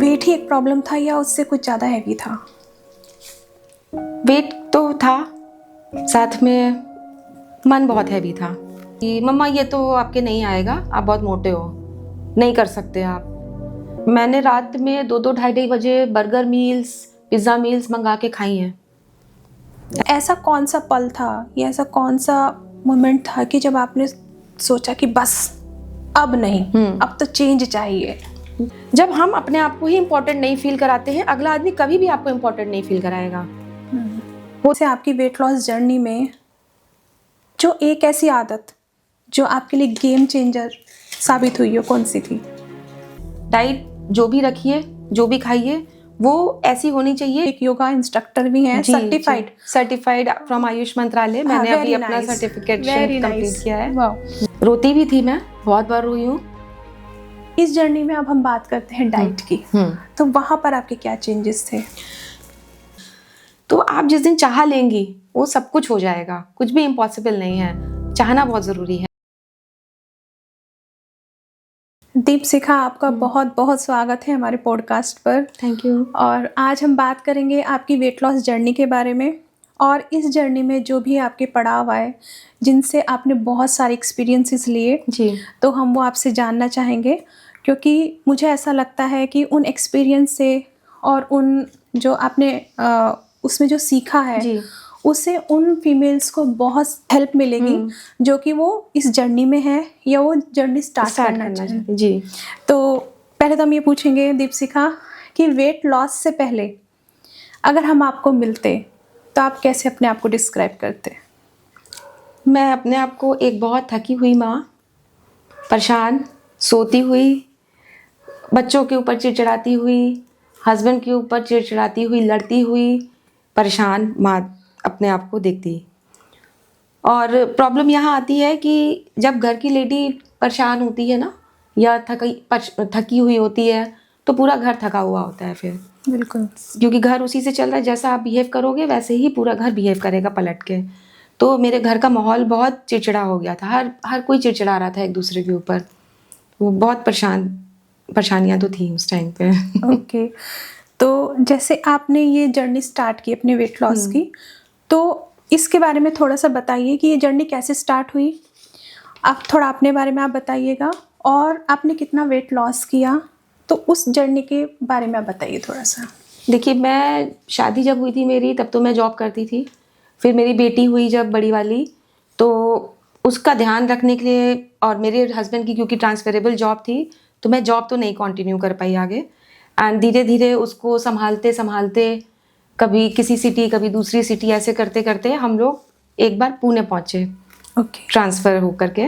Wait ही एक problem था या उससे कुछ ज़्यादा हैवी था? वेट तो था, साथ में मन बहुत हैवी था कि मम्मा ये तो आपके नहीं आएगा, आप बहुत मोटे हो, नहीं कर सकते आप। मैंने रात में 2-2 ढाई बजे बर्गर मील्स, पिज़्ज़ा मील्स मंगा के खाई हैं। ऐसा कौन सा पल था या ऐसा कौन सा मोमेंट था कि जब आपने सोचा कि बस अब नहीं, अब तो चेंज चाहिए? जब हम अपने आप को ही इम्पोर्टेंट नहीं फील कराते हैं, अगला आदमी कभी भी आपको इम्पोर्टेंट नहीं फील कराएगा। से आपकी वेट लॉस जर्नी में जो एक ऐसी आदत जो आपके लिए गेम चेंजर साबित हुई हो, कौन सी थी? डाइट जो भी रखिए, जो भी खाइए, वो ऐसी होनी चाहिए। एक योगा इंस्ट्रक्टर भी हैं, सर्टिफाइड फ्रॉम आयुष मंत्रालय। मैंने अभी अपना सर्टिफिकेट कंप्लीट किया है। रोती भी थी मैं, बहुत बार रोई हूँ। इस जर्नी में अब हम बात करते हैं डाइट की, तो वहाँ पर आपके क्या चेंजेस थे? तो आप जिस दिन चाह लेंगी वो सब कुछ हो जाएगा, कुछ भी इम्पॉसिबल नहीं है, चाहना बहुत ज़रूरी है। दीपशिखा, आपका बहुत बहुत स्वागत है हमारे पॉडकास्ट पर। Thank you. और आज हम बात करेंगे आपकी वेट लॉस जर्नी के बारे में, और इस जर्नी में जो भी आपके पड़ाव आए, जिनसे आपने बहुत सारे एक्सपीरियंसेस लिए जी, तो हम वो आपसे जानना चाहेंगे, क्योंकि मुझे ऐसा लगता है कि उन एक्सपीरियंस से और उन जो आपने उसमें जो सीखा है जी, उससे उन फीमेल्स को बहुत हेल्प मिलेगी जो कि वो इस जर्नी में है या वो जर्नी स्टार्ट करना चाहते। जी। तो पहले तो हम ये पूछेंगे दीपशिखा कि वेट लॉस से पहले अगर हम आपको मिलते तो आप कैसे अपने आप को डिस्क्राइब करते? मैं अपने आप को एक बहुत थकी हुई माँ, परेशान, सोती हुई, बच्चों के ऊपर चिड़चिड़ाती हुई, हस्बैंड के ऊपर चिड़चिड़ाती हुई, लड़ती हुई, परेशान माँ अपने आप को देखती। और प्रॉब्लम यहाँ आती है कि जब घर की लेडी परेशान होती है ना, या थकी हुई होती है, तो पूरा घर थका हुआ होता है फिर। बिल्कुल, क्योंकि घर उसी से चल रहा है, जैसा आप बिहेव करोगे वैसे ही पूरा घर बिहेव करेगा पलट के। तो मेरे घर का माहौल बहुत चिड़चिड़ा हो गया था, हर कोई चिड़चिड़ा रहा था एक दूसरे के ऊपर। वो बहुत परेशानियाँ तो थी उस टाइम पे। ओके। तो जैसे आपने ये जर्नी स्टार्ट की अपने वेट लॉस की, तो इसके बारे में थोड़ा सा बताइए कि ये जर्नी कैसे स्टार्ट हुई। आप थोड़ा अपने बारे में आप बताइएगा, और आपने कितना वेट लॉस किया, तो उस जर्नी के बारे में आप बताइए थोड़ा सा। देखिए, मैं शादी जब हुई थी मेरी, तब तो मैं जॉब करती थी। फिर मेरी बेटी हुई जब बड़ी वाली, तो उसका ध्यान रखने के लिए, और मेरे हस्बैंड की क्योंकि ट्रांसफरेबल जॉब थी, तो मैं जॉब तो नहीं कंटिन्यू कर पाई आगे। एंड धीरे धीरे उसको संभालते संभालते, कभी किसी सिटी कभी दूसरी सिटी, ऐसे करते करते हम लोग एक बार पुणे पहुँचे। ओके। ट्रांसफ़र होकर के।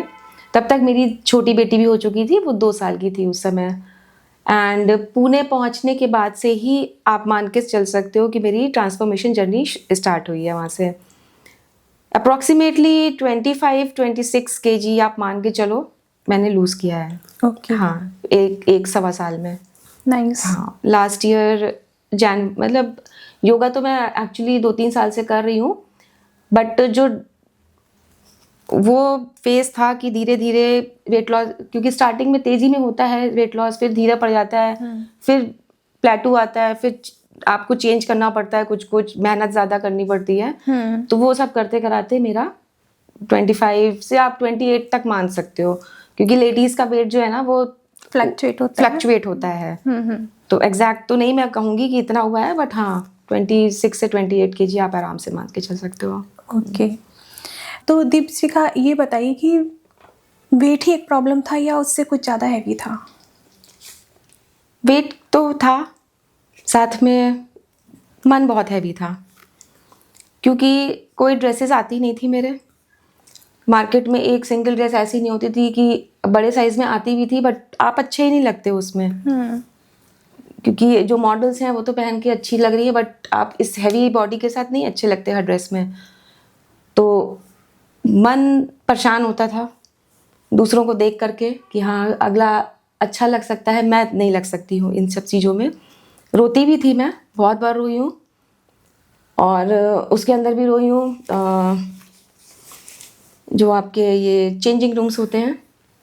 तब तक मेरी छोटी बेटी भी हो चुकी थी, वो 2 साल की थी उस समय। एंड पुणे पहुंचने के बाद से ही आप मान के चल सकते हो कि मेरी ट्रांसफॉर्मेशन जर्नी स्टार्ट हुई है वहाँ से। अप्रॉक्सीमेटली 25-26 केजी आप मान के चलो मैंने लूज़ किया है। ओके। हाँ, एक सवा साल में। नाइस। हाँ, लास्ट ईयर मतलब योगा तो मैं एक्चुअली 2-3 साल से कर रही हूँ, बट जो वो फेज था कि धीरे धीरे वेट लॉस, क्योंकि स्टार्टिंग में तेजी में होता है वेट लॉस, फिर धीरे पड़ जाता है, फिर प्लेटू आता है, फिर आपको चेंज करना पड़ता है, कुछ मेहनत ज़्यादा करनी पड़ती है। तो वो सब करते कराते मेरा 25 से आप 28 तक मान सकते हो, क्योंकि लेडीज़ का वेट जो है ना वो फ्लक्चुएट होता है। तो एग्जैक्ट तो नहीं मैं कहूँगी कि इतना हुआ है, बट हाँ 26 से 28 केजी आप आराम से मान के चल सकते हो। ओके। तो दीपशिखा, ये बताइए कि वेट ही एक प्रॉब्लम था या उससे कुछ ज़्यादा हैवी था? वेट तो था, साथ में मन बहुत हैवी था, क्योंकि कोई ड्रेसेस आती नहीं थी मेरे मार्केट में। एक सिंगल ड्रेस ऐसी नहीं होती थी कि बड़े साइज में आती भी थी, बट आप अच्छे ही नहीं लगते उसमें। क्योंकि जो मॉडल्स हैं वो तो पहन के अच्छी लग रही है, बट आप इस हैवी बॉडी के साथ नहीं अच्छे लगते हर ड्रेस में। तो मन परेशान होता था दूसरों को देख करके कि हाँ अगला अच्छा लग सकता है, मैं नहीं लग सकती हूँ इन सब चीज़ों में। रोती भी थी मैं, बहुत बार रोई हूँ, और उसके अंदर भी रोई हूँ। जो आपके ये चेंजिंग रूम्स होते हैं,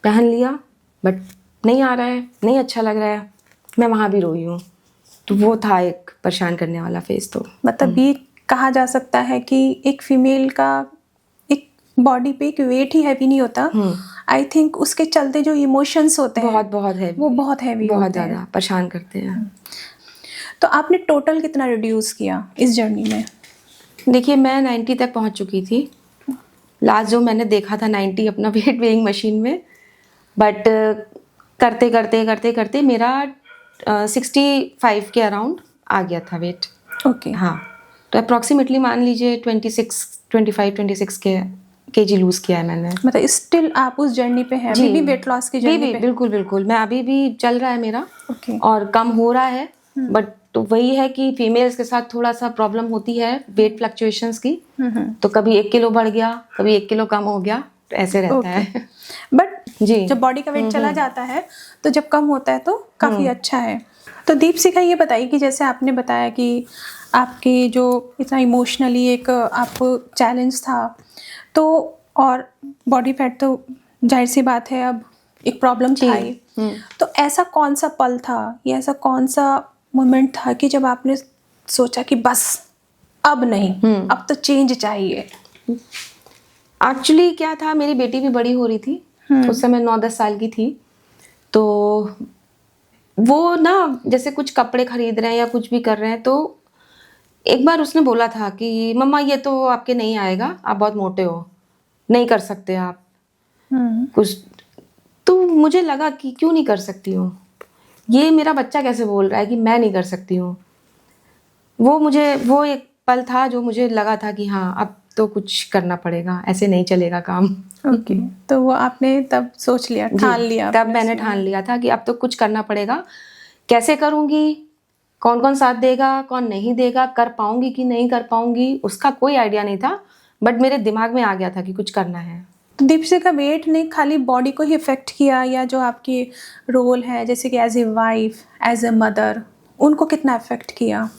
पहन लिया बट नहीं आ रहा है, नहीं अच्छा लग रहा है, मैं वहाँ भी रोई हूँ। तो वो था एक परेशान करने वाला फेज। तो मतलब ये कहा जा सकता है कि एक फीमेल का एक बॉडी पे एक वेट ही हैवी नहीं होता, आई थिंक उसके चलते जो इमोशंस होते हैं बहुत हैवी, वो बहुत हैवी बहुत होते हैं। ज़्यादा परेशान करते हैं। तो आपने टोटल कितना रिड्यूस किया इस जर्नी में? देखिए मैं 90 तक पहुंच चुकी थी। लास्ट जो मैंने देखा था 90 अपना वेट वेइंग मशीन में, बट करते करते करते करते मेरा 65 के अराउंड आ गया था वेट। ओके। हाँ, तो अप्रॉक्सीमेटली मान लीजिए 26 केजी लूज़ किया है मैंने। मतलब स्टिल आप उस जर्नी पे हैं, अभी भी वेट लॉस की जर्नी पे? बिल्कुल बिल्कुल, मैं अभी भी चल रहा है मेरा। ओके। और कम हो रहा है, बट तो वही है कि फीमेल्स के साथ थोड़ा सा प्रॉब्लम होती है वेट फ्लक्चुएशंस की। तो कभी 1 किलो बढ़ गया, कभी 1 किलो कम हो गया, तो ऐसे रहता है। बट जी, जब बॉडी का वेट चला जाता है तो जब कम होता है तो काफ़ी अच्छा है। तो दीपशिखा ये बताइए कि जैसे आपने बताया कि आपके जो इतना इमोशनली एक आपको चैलेंज था, तो और बॉडी फैट तो जाहिर सी बात है अब एक प्रॉब्लम था ही। तो ऐसा कौन सा पल था या ऐसा कौन सा मोमेंट था कि जब आपने सोचा कि बस अब नहीं, अब तो चेंज चाहिए? एक्चुअली क्या था, मेरी बेटी भी बड़ी हो रही थी, उस समय 9-10 साल की थी। तो वो ना जैसे कुछ कपड़े खरीद रहे हैं या कुछ भी कर रहे हैं, तो एक बार उसने बोला था कि मम्मा ये तो आपके नहीं आएगा, आप बहुत मोटे हो, नहीं कर सकते आप कुछ। तो मुझे लगा कि क्यों नहीं कर सकती हूँ, ये मेरा बच्चा कैसे बोल रहा है कि मैं नहीं कर सकती हूँ। वो एक पल था जो मुझे लगा था कि हाँ अब तो कुछ करना पड़ेगा, ऐसे नहीं चलेगा काम। ओके। तो वो आपने तब सोच लिया, ठान लिया? तब मैंने ठान लिया था कि अब तो कुछ करना पड़ेगा। कैसे करूँगी, कौन कौन साथ देगा, कौन नहीं देगा, कर पाऊंगी कि नहीं कर पाऊंगी, उसका कोई आइडिया नहीं था, बट मेरे दिमाग में आ गया था कि कुछ करना है। तो दीपशिखा वेट ने खाली बॉडी को ही इफेक्ट किया या जो आपकी रोल है जैसे कि as a wife, as a mother, उनको कितना इफेक्ट किया?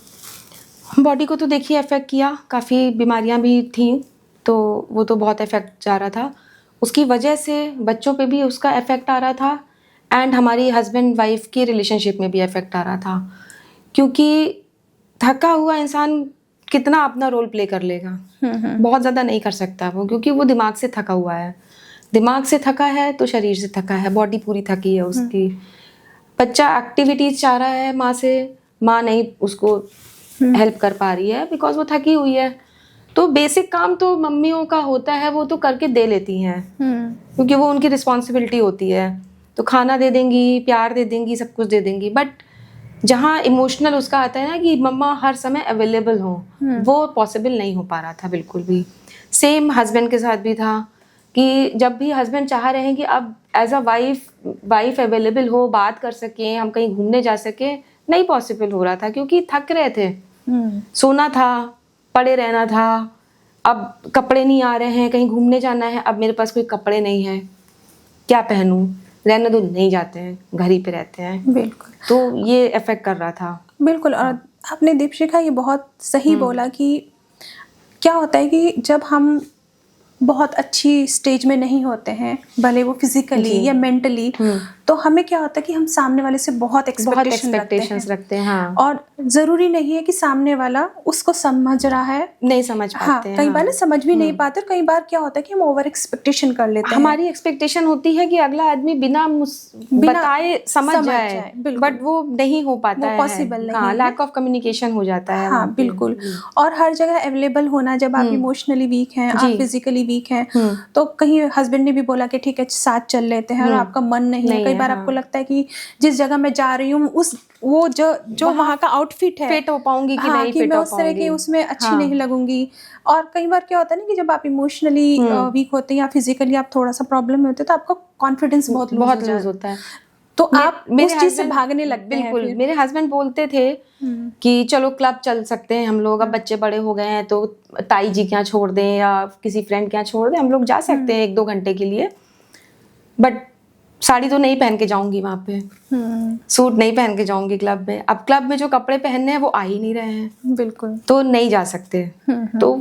बॉडी को तो देखिए अफेक्ट किया, काफ़ी बीमारियां भी थी, तो वो तो बहुत इफेक्ट जा रहा था। उसकी वजह से बच्चों पे भी उसका इफेक्ट आ रहा था, एंड हमारी हस्बैंड वाइफ की रिलेशनशिप में भी इफेक्ट आ रहा था। क्योंकि थका हुआ इंसान कितना अपना रोल प्ले कर लेगा, बहुत ज़्यादा नहीं कर सकता वो, क्योंकि वो दिमाग से थका हुआ है। दिमाग से थका है तो शरीर से थका है, बॉडी पूरी थकी है उसकी। बच्चा एक्टिविटीज चाह रहा है माँ से, माँ नहीं उसको हेल्प कर पा रही है बिकॉज वो थकी हुई है। तो बेसिक काम तो मम्मियों का होता है, वो तो करके दे लेती हैं क्योंकि वो उनकी रिस्पॉन्सिबिलिटी होती है। तो खाना दे देंगी, प्यार दे देंगी, सब कुछ दे देंगी, बट जहाँ इमोशनल उसका आता है ना कि मम्मा हर समय अवेलेबल हो, वो पॉसिबल नहीं हो पा रहा था बिल्कुल भी। सेम हस्बैंड के साथ भी था कि जब भी हस्बैंड चाह रहे हैं कि अब एज अ वाइफ अवेलेबल हो, बात कर सकें, हम कहीं घूमने जा सके, नहीं पॉसिबल हो रहा था क्योंकि थक रहे थे। सोना था, पड़े रहना था, अब कपड़े नहीं आ रहे हैं, कहीं घूमने जाना है, अब मेरे पास कोई कपड़े नहीं है, क्या पहनूं, रहने दो, नहीं जाते हैं, घर ही पे रहते हैं। बिल्कुल। तो ये इफेक्ट कर रहा था। बिल्कुल। और आपने दीपशिखा ये बहुत सही बोला कि क्या होता है कि जब हम बहुत अच्छी स्टेज में नहीं होते हैं, भले वो फिजिकली या मेंटली, तो हमें क्या होता है कि हम सामने वाले से बहुत एक्सपेक्टेशंस रखते हैं। हाँ। और जरूरी नहीं है कि सामने वाला उसको समझ रहा है, नहीं समझ पाते हैं। कई बार ना समझ भी नहीं पाते, और कई बार क्या होता है कि हम ओवर एक्सपेक्टेशन कर लेते हैं। हमारी एक्सपेक्टेशन होती है कि अगला आदमी बिना बताए समझ जाए, बट वो नहीं हो पाता है, पॉसिबल नहीं है, लैक ऑफ कम्युनिकेशन हो जाता है। हाँ बिल्कुल। और हर जगह अवेलेबल होना, जब आप इमोशनली वीक हैं, आप फिजिकली वीक हैं, तो कहीं हस्बैंड ने भी बोला कि ठीक है साथ चल लेते हैं, और आपका मन नहीं है, कई बार आपको लगता है कि जिस जगह मैं जा रही हूँ वो जो वहाँ का आउटफिट है, फिट हो पाऊंगी कि नहीं, कि मैं उस तरह की उसमें अच्छी नहीं लगूंगी। और कई बार क्या होता है ना कि जब आप इमोशनली वीक होते हैं या फिजिकली आप थोड़ा सा प्रॉब्लम में होते हैं, तो आपका कॉन्फिडेंस बहुत लूज होता है, तो आप उस चीज से भागने लगते हैं। बिल्कुल। मेरे हस्बैंड बोलते थे कि चलो क्लब चल सकते हैं हम लोग, अब बच्चे बड़े हो गए हैं, तो ताई जी के यहाँ छोड़ दें या किसी फ्रेंड के यहाँ छोड़ दें, हम लोग जा सकते हैं 1-2 घंटे के लिए, बट साड़ी तो नहीं पहन के जाऊंगी वहां पे, सूट नहीं पहन के जाऊंगी क्लब में। अब क्लब में जो कपड़े पहनने हैं वो आ ही नहीं रहे हैं, बिल्कुल, तो नहीं जा सकते। तो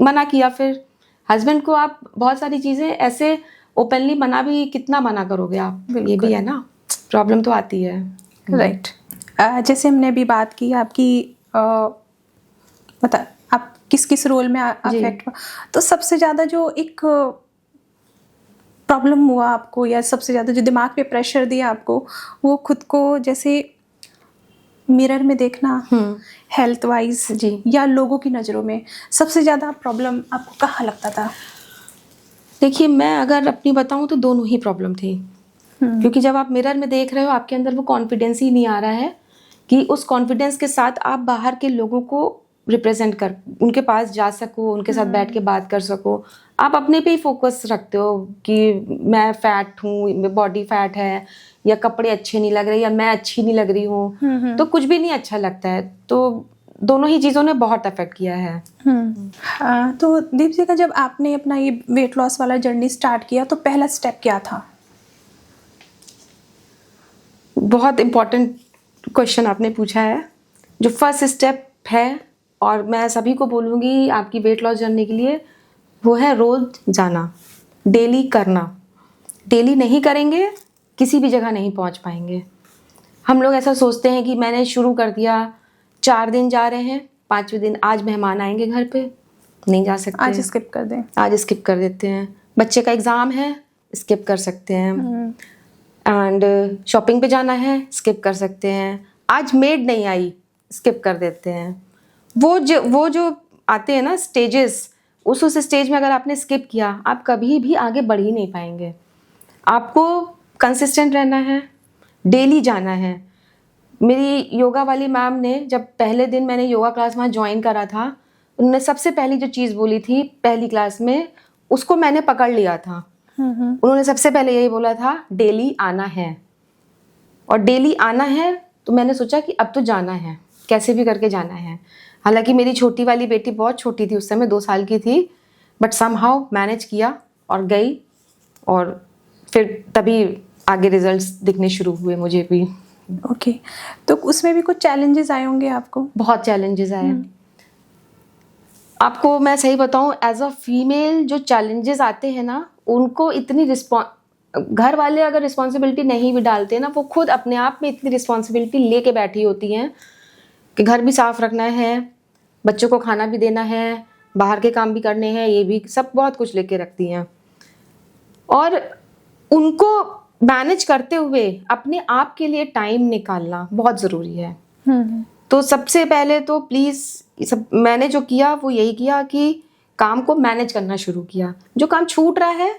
मना किया। फिर हस्बैंड को आप बहुत सारी चीजें ऐसे ओपनली मना भी कितना मना करोगे आप, ये भी है ना, प्रॉब्लम तो आती है। राइट। जैसे हमने अभी बात की आपकी बता आप किस किस रोल में अफेक्ट हुआ, तो सबसे ज़्यादा जो एक प्रॉब्लम हुआ आपको या सबसे ज़्यादा जो दिमाग पे प्रेशर दिया आपको, वो खुद को जैसे मिरर में देखना, हेल्थ वाइज जी। या लोगों की नज़रों में, सबसे ज़्यादा प्रॉब्लम आपको कहाँ लगता था? देखिए, मैं अगर अपनी बताऊं तो दोनों ही प्रॉब्लम थी। क्योंकि जब आप मिरर में देख रहे हो, आपके अंदर वो कॉन्फिडेंस ही नहीं आ रहा है कि उस कॉन्फिडेंस के साथ आप बाहर के लोगों को रिप्रेजेंट कर, उनके पास जा सको, उनके साथ बैठ के बात कर सको। आप अपने पे ही फोकस रखते हो कि मैं फैट हूँ, बॉडी फैट है, या कपड़े अच्छे नहीं लग रहे, या मैं अच्छी नहीं लग रही हूँ, तो कुछ भी नहीं अच्छा लगता है। तो दोनों ही चीज़ों ने बहुत अफेक्ट किया है। तो दीपशिखा, जब आपने अपना ये वेट लॉस वाला जर्नी स्टार्ट किया तो पहला स्टेप क्या था? बहुत इम्पोर्टेंट क्वेश्चन आपने पूछा है। जो फर्स्ट स्टेप है, और मैं सभी को बोलूँगी आपकी वेट लॉस जर्नी के लिए, वो है रोज जाना, डेली करना। डेली नहीं करेंगे, किसी भी जगह नहीं पहुंच पाएंगे। हम लोग ऐसा सोचते हैं कि मैंने शुरू कर दिया, 4 दिन जा रहे हैं, 5वें दिन आज मेहमान आएंगे घर पे, नहीं जा सकते, आज स्किप कर दें, आज स्किप कर देते हैं। बच्चे का एग्ज़ाम है, स्किप कर सकते हैं। एंड शॉपिंग पे जाना है, स्किप कर सकते हैं। आज मेड नहीं आई, स्किप कर देते हैं। वो जो आते हैं ना स्टेजेस, उस स्टेज में अगर आपने स्किप किया, आप कभी भी आगे बढ़ ही नहीं पाएंगे। आपको कंसिस्टेंट रहना है, डेली जाना है। मेरी योगा वाली मैम ने, जब पहले दिन मैंने योगा क्लास वहाँ ज्वाइन करा था, उन्होंने सबसे पहली जो चीज़ बोली थी पहली क्लास में, उसको मैंने पकड़ लिया था। उन्होंने सबसे पहले यही बोला था, डेली आना है। और डेली आना है तो मैंने सोचा कि अब तो जाना है, कैसे भी करके जाना है। हालांकि मेरी छोटी वाली बेटी बहुत छोटी थी उस समय, 2 साल की थी, बट समहाउ मैनेज किया और गई, और फिर तभी आगे रिजल्ट्स दिखने शुरू हुए मुझे भी। ओके। तो उसमें भी कुछ चैलेंजेस आए होंगे आपको? बहुत चैलेंजेस आए। आपको मैं सही बताऊं, एज अ फीमेल जो चैलेंजेस आते हैं ना, उनको इतनी घर वाले अगर रिस्पॉन्सिबिलिटी नहीं भी डालते ना, वो खुद अपने आप में इतनी रिस्पॉन्सिबिलिटी लेके बैठी होती हैं कि घर भी साफ रखना है, बच्चों को खाना भी देना है, बाहर के काम भी करने हैं, ये भी सब बहुत कुछ लेके रखती हैं। और उनको मैनेज करते हुए अपने आप के लिए टाइम निकालना बहुत ज़रूरी है। तो सबसे पहले तो प्लीज़ मैंने जो किया वो यही किया कि काम को मैनेज करना शुरू किया। जो काम छूट रहा है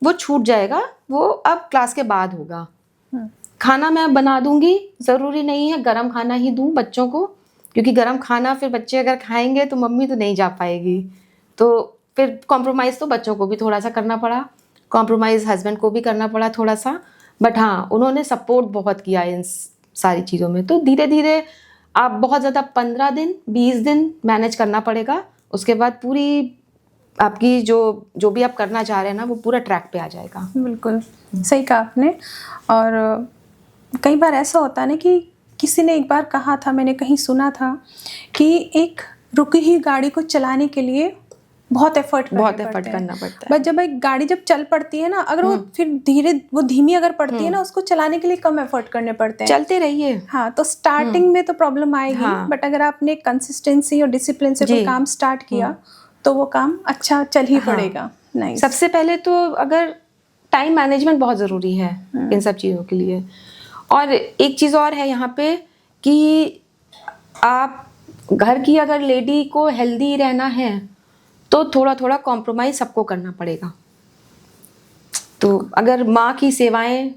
वो छूट जाएगा, वो अब क्लास के बाद होगा। खाना मैं बना दूंगी, ज़रूरी नहीं है गरम खाना ही दूं बच्चों को, क्योंकि गरम खाना फिर बच्चे अगर खाएंगे तो मम्मी तो नहीं जा पाएगी। तो फिर कॉम्प्रोमाइज़ तो बच्चों को भी थोड़ा सा करना पड़ा, कॉम्प्रोमाइज़ हस्बैंड को भी करना पड़ा थोड़ा सा, बट हाँ उन्होंने सपोर्ट बहुत किया इन सारी चीज़ों में। तो धीरे धीरे आप बहुत ज़्यादा 15 दिन 20 दिन मैनेज करना पड़ेगा, उसके बाद पूरी आपकी जो भी आप करना चाह रहे हैं ना, वो पूरा ट्रैक पे आ जाएगा। बिल्कुल सही कहा आपने। और कई बार ऐसा होता है ना कि किसी ने एक बार कहा था, मैंने कहीं सुना था कि एक रुकी हुई गाड़ी को चलाने के लिए बहुत एफर्ट करना पड़ता है। बट जब एक गाड़ी जब चल पड़ती है ना, अगर वो फिर वो धीमी अगर पड़ती है ना, उसको चलाने के लिए कम एफर्ट करने पड़ते हैं। चलते रहिए। हाँ, तो स्टार्टिंग में तो प्रॉब्लम आएगी, बट अगर आपने कंसिस्टेंसी और डिसिप्लिन से कोई काम स्टार्ट किया तो वो काम अच्छा चल ही पड़ेगा। नहीं, सबसे पहले तो अगर टाइम मैनेजमेंट बहुत ज़रूरी है इन सब चीज़ों के लिए। और एक चीज़ और है यहाँ पे कि आप घर की अगर लेडी को हेल्दी रहना है तो थोड़ा थोड़ा कॉम्प्रोमाइज़ सबको करना पड़ेगा। तो अगर माँ की सेवाएं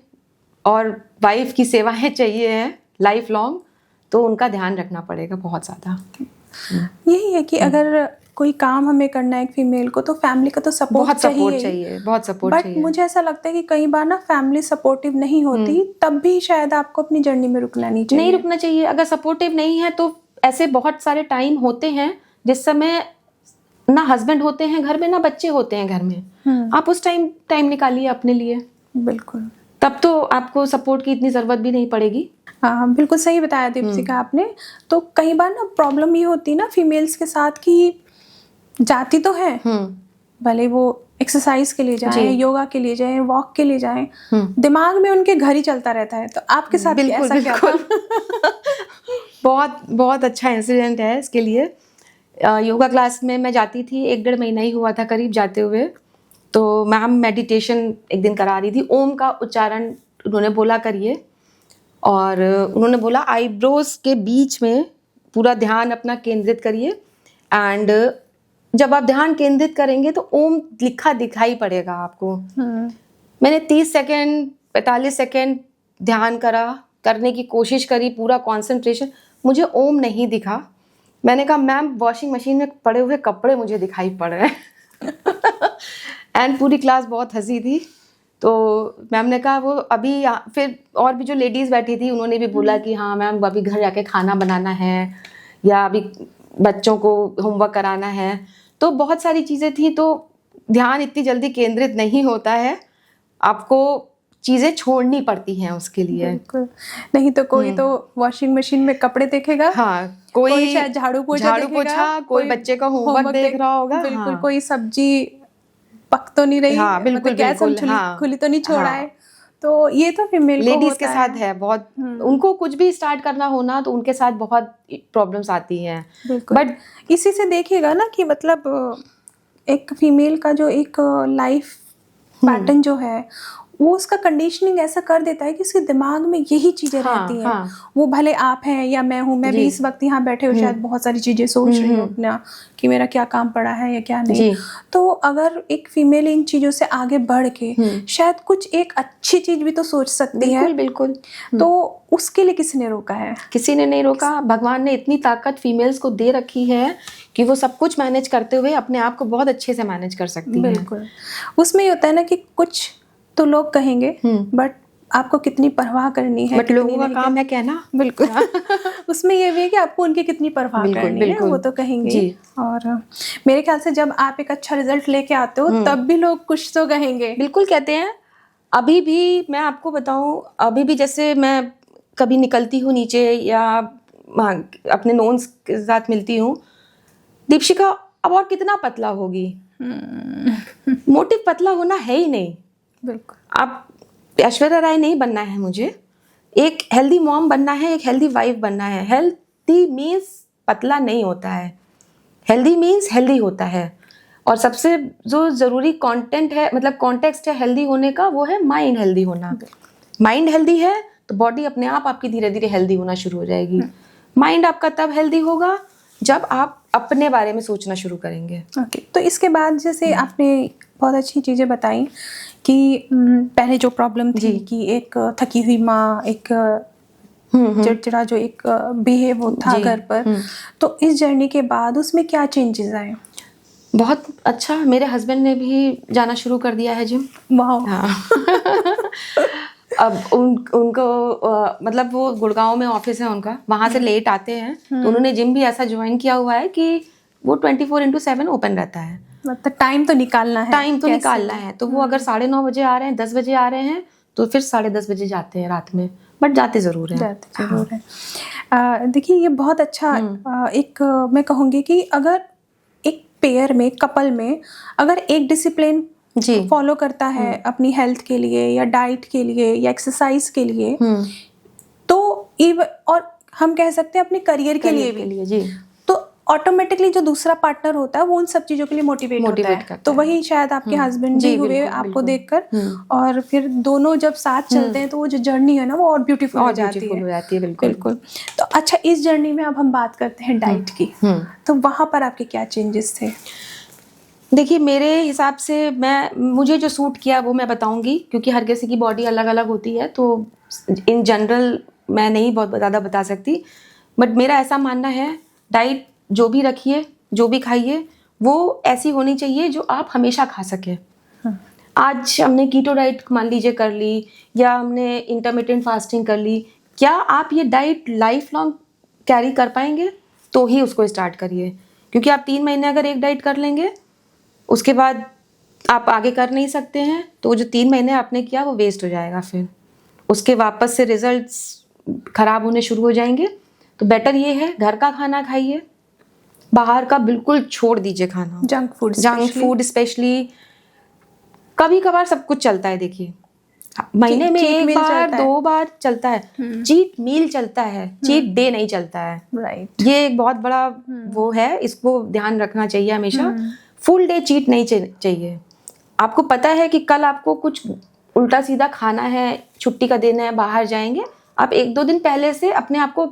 और वाइफ की सेवाएं चाहिए हैं लाइफ लॉन्ग, तो उनका ध्यान रखना पड़ेगा बहुत ज़्यादा। यही है कि अगर कोई काम हमें करना है एक फीमेल को, तो फैमिली का तो सपोर्ट चाहिए, बहुत सपोर्ट चाहिए। बट मुझे ऐसा लगता है कि कई बार ना फैमिली सपोर्टिव नहीं होती, तब भी शायद आपको अपनी जर्नी में रुकना नहीं रुकना चाहिए। अगर सपोर्टिव नहीं है तो ऐसे बहुत सारे टाइम होते हैं जिस समय ना हस्बैंड होते हैं घर में, ना बच्चे होते हैं घर में। आप उस टाइम निकालिए अपने लिए। बिल्कुल, तब तो आपको सपोर्ट की इतनी ज़रूरत भी नहीं पड़ेगी। हाँ, बिल्कुल सही बताया दीपशिखा आपने। तो कई बार ना प्रॉब्लम ये होती है ना फीमेल्स के साथ कि जाती तो है, भले वो एक्सरसाइज के लिए जाएं, जी। योगा के लिए जाएं, वॉक के लिए जाएं, दिमाग में उनके घर ही चलता रहता है। तो आपके साथ भी बिल्कुल, ऐसा क्या था? बहुत बहुत अच्छा इंसिडेंट है इसके लिए। योगा क्लास में मैं जाती थी, 1-1.5 महीना ही हुआ था करीब जाते हुए। तो मैम मेडिटेशन एक दिन करा रही थी, ओम का उच्चारण उन्होंने बोला करिए, और उन्होंने बोला आईब्रोज के बीच में पूरा ध्यान अपना केंद्रित करिए, एंड जब आप ध्यान केंद्रित करेंगे तो ओम लिखा दिखाई पड़ेगा आपको। मैंने 30 सेकेंड 45 सेकेंड ध्यान करने की कोशिश करी, पूरा कंसंट्रेशन, मुझे ओम नहीं दिखा। मैंने कहा मैम वॉशिंग मशीन में पड़े हुए कपड़े मुझे दिखाई पड़ रहे हैं। एंड पूरी क्लास बहुत हंसी थी। तो मैम ने कहा वो अभी फिर और भी जो लेडीज़ बैठी थी उन्होंने भी बोला कि हाँ मैम अभी घर जाके खाना बनाना है या अभी बच्चों को होमवर्क कराना है। तो बहुत सारी चीज़ें थी, तो ध्यान इतनी जल्दी केंद्रित नहीं होता है, आपको चीज़ें छोड़नी पड़ती हैं उसके लिए। बिल्कुल, नहीं तो कोई तो वॉशिंग मशीन में कपड़े देखेगा, हाँ, कोई शायद झाड़ू पोछा, कोई बच्चे का होमवर्क देख रहा होगा। बिल्कुल, हाँ। कोई सब्जी पक तो नहीं रही, हाँ, बिल्कुल, मतलब गैस हम बिल्कुल, हाँ, खुली तो नहीं छोड़ा हाँ। है। तो ये तो फीमेल को लेडीज होता के साथ है बहुत, उनको कुछ भी स्टार्ट करना हो ना तो उनके साथ बहुत प्रॉब्लम्स आती हैं। बिल्कुल, बट इसी से देखिएगा ना कि मतलब एक फीमेल का जो एक लाइफ पैटर्न जो है वो उसका कंडीशनिंग ऐसा कर देता है कि उसके दिमाग में यही चीजें रहती हैं। वो भले आप हैं या मैं हूँ, मैं भी इस वक्त यहाँ बैठे हुए शायद बहुत सारी चीजें सोच रही हूँ अपना कि मेरा क्या काम पड़ा है या क्या नहीं। तो अगर एक फीमेल इन चीजों से आगे बढ़ के शायद कुछ एक अच्छी चीज भी तो सोच सकती है। बिल्कुल। तो उसके लिए किसी ने रोका है? किसी ने नहीं रोका। भगवान ने इतनी ताकत फीमेल्स को दे रखी है कि वो सब कुछ मैनेज करते हुए अपने आप को बहुत अच्छे से मैनेज कर सकती है। बिल्कुल, उसमें ये होता है ना कि कुछ तो लोग कहेंगे बट आपको कितनी परवाह करनी है, बट लोगों का काम है कहना। बिल्कुल। उसमें ये भी है कि आपको उनकी कितनी परवाह करनी है, वो तो कहेंगे जी। और मेरे ख्याल से जब आप एक अच्छा रिजल्ट लेके आते हो तब भी लोग कुछ तो कहेंगे। बिल्कुल कहते हैं। अभी भी मैं आपको बताऊं, अभी भी जैसे मैं कभी निकलती हूँ नीचे या अपने नोन्स के साथ मिलती हूँ, दीपशिका अब और कितना पतला होगी। मोटिव पतला होना है ही नहीं। बिल्कुल, आप ऐश्वर्या राय नहीं बनना है मुझे, एक हेल्दी मॉम बनना है, एक हेल्दी वाइफ बनना है। हेल्दी मीन्स पतला नहीं होता है, हेल्दी मीन्स हेल्दी होता है। और सबसे जो ज़रूरी कंटेंट है, मतलब कॉन्टेक्स्ट है हेल्दी होने का, वो है माइंड हेल्दी होना। माइंड हेल्दी है तो बॉडी अपने आप आपकी धीरे धीरे हेल्दी होना शुरू हो जाएगी। माइंड आपका तब हेल्दी होगा जब आप अपने बारे में सोचना शुरू करेंगे। ओके, तो इसके बाद जैसे आपने बहुत अच्छी चीज़ें बताई कि पहले जो प्रॉब्लम थी कि एक थकी हुई माँ, एक चिड़चिड़ा जो एक बिहेव था घर पर, तो इस जर्नी के बाद उसमें क्या चेंजेस आए? बहुत अच्छा, मेरे हस्बैंड ने भी जाना शुरू कर दिया है जिम। वाह। हाँ। अब उनको मतलब वो गुड़गांव में ऑफिस है उनका, वहाँ से लेट आते हैं, तो उन्होंने जिम भी ऐसा ज्वाइन किया हुआ है कि वो 24/7 ओपन रहता है। मतलब टाइम तो निकालना है, तो वो अगर 9:30 बजे आ रहे हैं, 10 बजे आ रहे हैं, तो फिर 10:30 बजे जाते हैं रात में, बट जाते ज़रूर हैं। देखिए ये बहुत अच्छा एक मैं कहूँगी कि अगर एक पेयर में, कपल में अगर एक डिसिप्लिन फॉलो करता है अपनी हेल्थ के लिए या डाइट के लिए या एक्सरसाइज के लिए, तो और हम कह सकते हैं अपने करियर के लिए भी, जी, तो ऑटोमेटिकली जो दूसरा पार्टनर होता है वो उन सब चीजों के लिए मोटिवेट होता है। तो वही शायद आपके हस्बैंड भी हुए आपको देखकर, और फिर दोनों जब साथ चलते हैं तो वो जो जर्नी है ना वो और ब्यूटीफुल हो जाती है। बिल्कुल। तो अच्छा, इस जर्नी में अब हम बात करते हैं डाइट की, तो वहाँ पर आपके क्या चेंजेस थे? देखिए मेरे हिसाब से मुझे जो सूट किया वो मैं बताऊंगी, क्योंकि हर किसी की बॉडी अलग अलग होती है, तो इन जनरल मैं नहीं बहुत ज़्यादा बता सकती। बट मेरा ऐसा मानना है, डाइट जो भी रखिए, जो भी खाइए, वो ऐसी होनी चाहिए जो आप हमेशा खा सकें। आज हमने कीटो डाइट मान लीजिए कर ली, या हमने इंटरमिटेंट फास्टिंग कर ली, क्या आप ये डाइट लाइफ लॉन्ग कैरी कर पाएंगे? तो ही उसको स्टार्ट करिए, क्योंकि आप 3 महीने अगर एक डाइट कर लेंगे, उसके बाद आप आगे कर नहीं सकते हैं, तो जो 3 महीने आपने किया वो वेस्ट हो जाएगा। फिर उसके वापस से रिजल्ट्स खराब होने शुरू हो जाएंगे। तो बेटर ये है, घर का खाना खाइए, बाहर का बिल्कुल छोड़ दीजिए खाना, जंक फूड स्पेशली कभी कभार सब कुछ चलता है, देखिए महीने में cheat एक meal बार चलता है। 2 बार चलता है, चीट मील चलता है, चीट डे नहीं चलता है। राइट। ये एक बहुत बड़ा वो है, इसको ध्यान रखना चाहिए हमेशा। फुल डे चीट नहीं चाहिए। आपको पता है कि कल आपको कुछ उल्टा सीधा खाना है, छुट्टी का दिन है, बाहर जाएंगे, आप 1-2 दिन पहले से अपने आप को